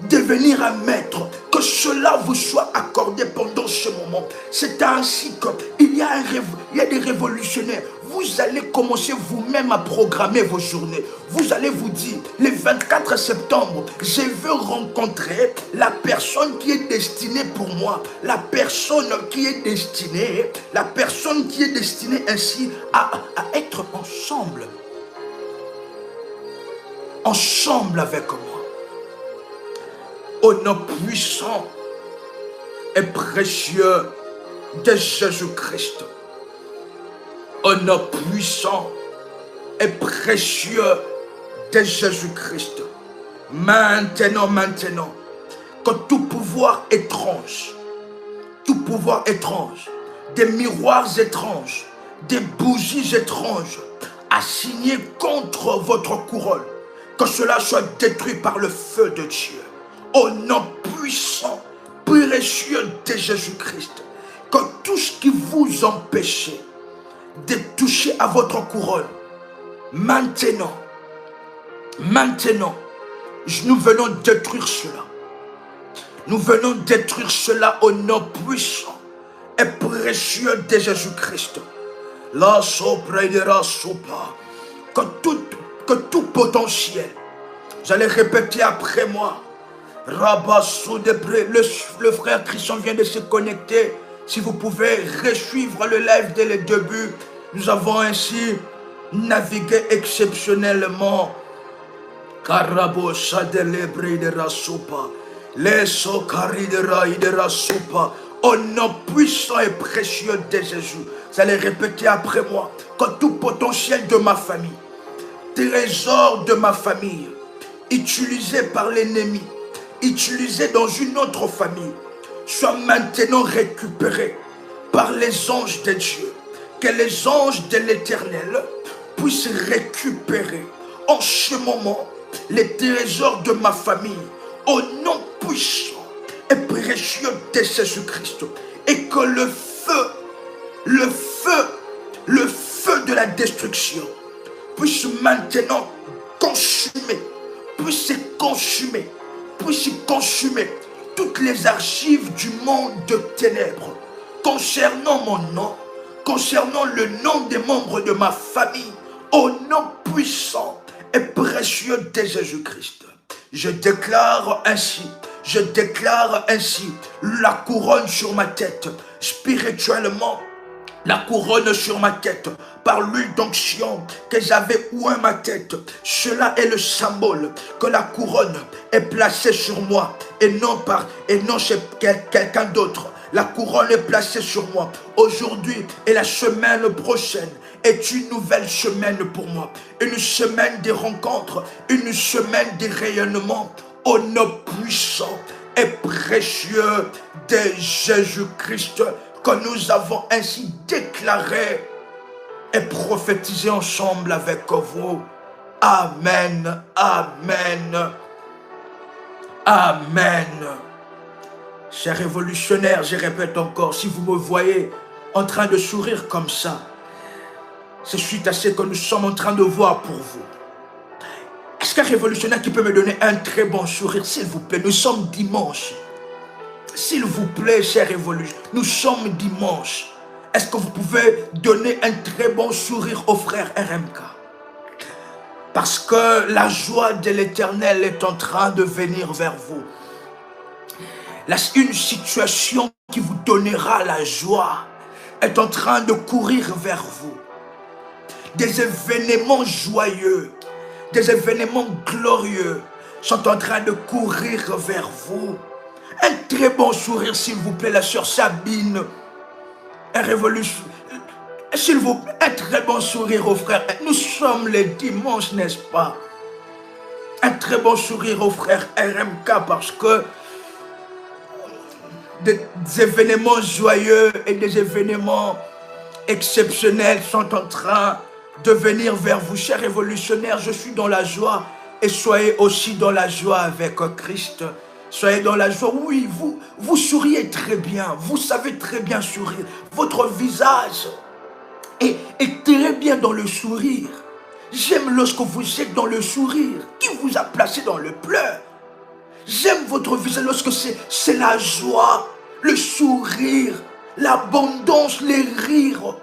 Devenir un maître, que cela vous soit accordé pendant ce moment. C'est ainsi qu'il y a des révolutionnaires. Vous allez commencer vous-même à programmer vos journées. Vous allez vous dire, le 24 septembre, je veux rencontrer la personne qui est destinée pour moi. La personne qui est destinée ainsi à être ensemble. Ensemble avec moi. Au nom puissant et précieux de Jésus-Christ. Au nom puissant et précieux de Jésus-Christ. Maintenant, que tout pouvoir étrange, des miroirs étranges, des bougies étranges, assignées contre votre couronne, que cela soit détruit par le feu de Dieu. Au nom puissant, précieux de Jésus-Christ, que tout ce qui vous empêchait de toucher à votre couronne, maintenant, nous venons détruire cela. Nous venons détruire cela au nom puissant et précieux de Jésus-Christ. La sopra sopa, que tout potentiel, j'allais répéter après moi, Rabassou Debré, le frère Christian vient de se connecter. Si vous pouvez resuivre le live dès le début, nous avons ainsi navigué exceptionnellement. Karabo Sadelebré de Rasupa, les Sokari de Raï de Rasupa, au nom puissant et précieux de Jésus. Vous allez répéter après moi, que tout potentiel de ma famille, trésor de ma famille, utilisé par l'ennemi, utilisé dans une autre famille, soit maintenant récupéré par les anges de Dieu. Que les anges de l'Éternel puissent récupérer en ce moment les trésors de ma famille au nom puissant et précieux de Jésus-Christ. Et que le feu de la destruction puisse maintenant consumer toutes les archives du monde de ténèbres concernant mon nom, concernant le nom des membres de ma famille, au nom puissant et précieux de Jésus-Christ. Je déclare ainsi la couronne sur ma tête, spirituellement, la couronne sur ma tête, par l'huile d'onction que j'avais oint ma tête. Cela est le symbole que la couronne est placée sur moi et non chez quelqu'un d'autre. La couronne est placée sur moi. Aujourd'hui et la semaine prochaine est une nouvelle semaine pour moi. Une semaine des rencontres, une semaine des rayonnements au nom puissant et précieux de Jésus-Christ que nous avons ainsi déclaré et prophétisé ensemble avec vous. Amen, amen, amen. Chers révolutionnaires, je répète encore, si vous me voyez en train de sourire comme ça, c'est suite à ce que nous sommes en train de voir pour vous. Est-ce qu'un révolutionnaire qui peut me donner un très bon sourire, s'il vous plaît? Nous sommes dimanche. S'il vous plaît, chers révolutionnaires, nous sommes dimanche. Est-ce que vous pouvez donner un très bon sourire au frère RMK? Parce que la joie de l'Éternel est en train de venir vers vous. Une situation qui vous donnera la joie est en train de courir vers vous. Des événements joyeux, des événements glorieux sont en train de courir vers vous. Un très bon sourire, s'il vous plaît, la sœur Sabine. Un révolution. S'il vous plaît, un très bon sourire aux frères. Nous sommes les dimanches, n'est-ce pas? Un très bon sourire aux frères RMK parce que des événements joyeux et des événements exceptionnels sont en train de venir vers vous, chers révolutionnaires. Je suis dans la joie et soyez aussi dans la joie avec Christ. Soyez dans la joie. Oui, vous souriez très bien. Vous savez très bien sourire. Votre visage est très bien dans le sourire. J'aime lorsque vous êtes dans le sourire. Qui vous a placé dans le pleur? J'aime votre visage lorsque c'est la joie, le sourire, l'abondance, les rires.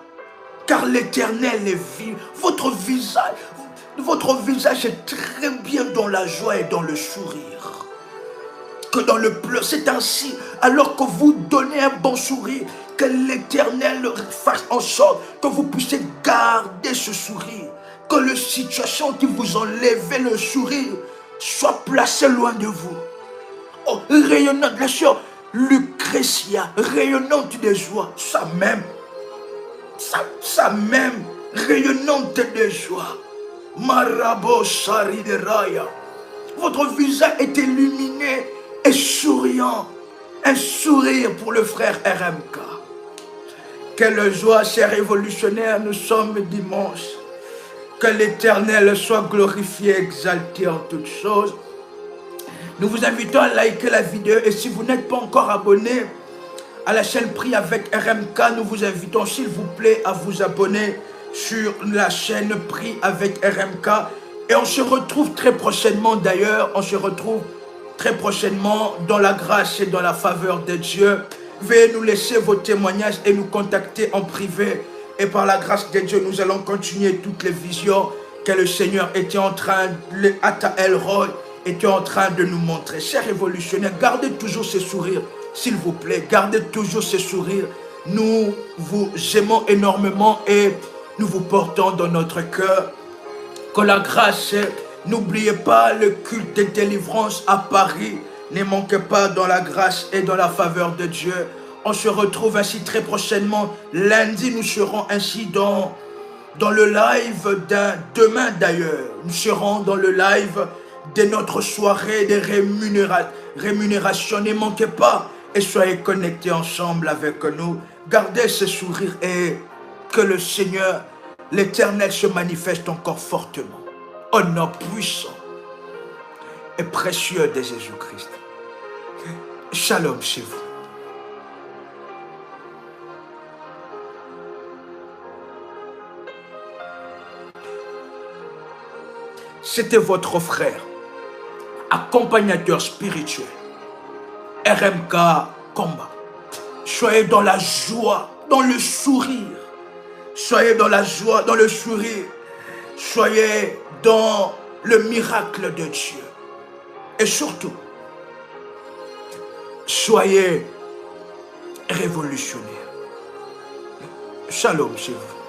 Car l'Éternel est vivant. Votre visage est très bien dans la joie et dans le sourire. Que dans le pleur, c'est ainsi. Alors que vous donnez un bon sourire, que l'Éternel fasse en sorte que vous puissiez garder ce sourire. Que les situations qui vous enlèvent le sourire soient placées loin de vous. Oh, rayonnante, la sœur Lucrétia, rayonnante de joie, ça même, rayonnante de joie. Marabo Sari de Raya. Votre visage est illuminé et souriant. Un sourire pour le frère RMK. Quelle joie, chers révolutionnaires, nous sommes dimanche. Que l'Éternel soit glorifié, exalté en toutes choses. Nous vous invitons à liker la vidéo et si vous n'êtes pas encore abonné à la chaîne Prie avec RMK, nous vous invitons s'il vous plaît à vous abonner sur la chaîne Prie avec RMK. Et on se retrouve très prochainement d'ailleurs, on se retrouve très prochainement dans la grâce et dans la faveur de Dieu. Veuillez nous laisser vos témoignages et nous contacter en privé. Et par la grâce de Dieu, nous allons continuer toutes les visions que le Seigneur était en train, Atta Elroy était en train de nous montrer. Chers révolutionnaires, gardez toujours ce sourire, s'il vous plaît. Gardez toujours ce sourire. Nous vous aimons énormément et nous vous portons dans notre cœur. Que la grâce, n'oubliez pas le culte de délivrance à Paris. Ne manquez pas dans la grâce et dans la faveur de Dieu. On se retrouve ainsi très prochainement. Lundi, nous serons ainsi dans le live demain d'ailleurs. Nous serons dans le live de notre soirée de rémunération. Ne manquez pas et soyez connectés ensemble avec nous. Gardez ce sourire et que le Seigneur, l'Éternel, se manifeste encore fortement. Au nom puissant et précieux de Jésus-Christ. Shalom chez vous. C'était votre frère, accompagnateur spirituel, RMK Combat. Soyez dans la joie, dans le sourire. Soyez dans la joie, dans le sourire. Soyez dans le miracle de Dieu. Et surtout, soyez révolutionnaires. Shalom chez vous.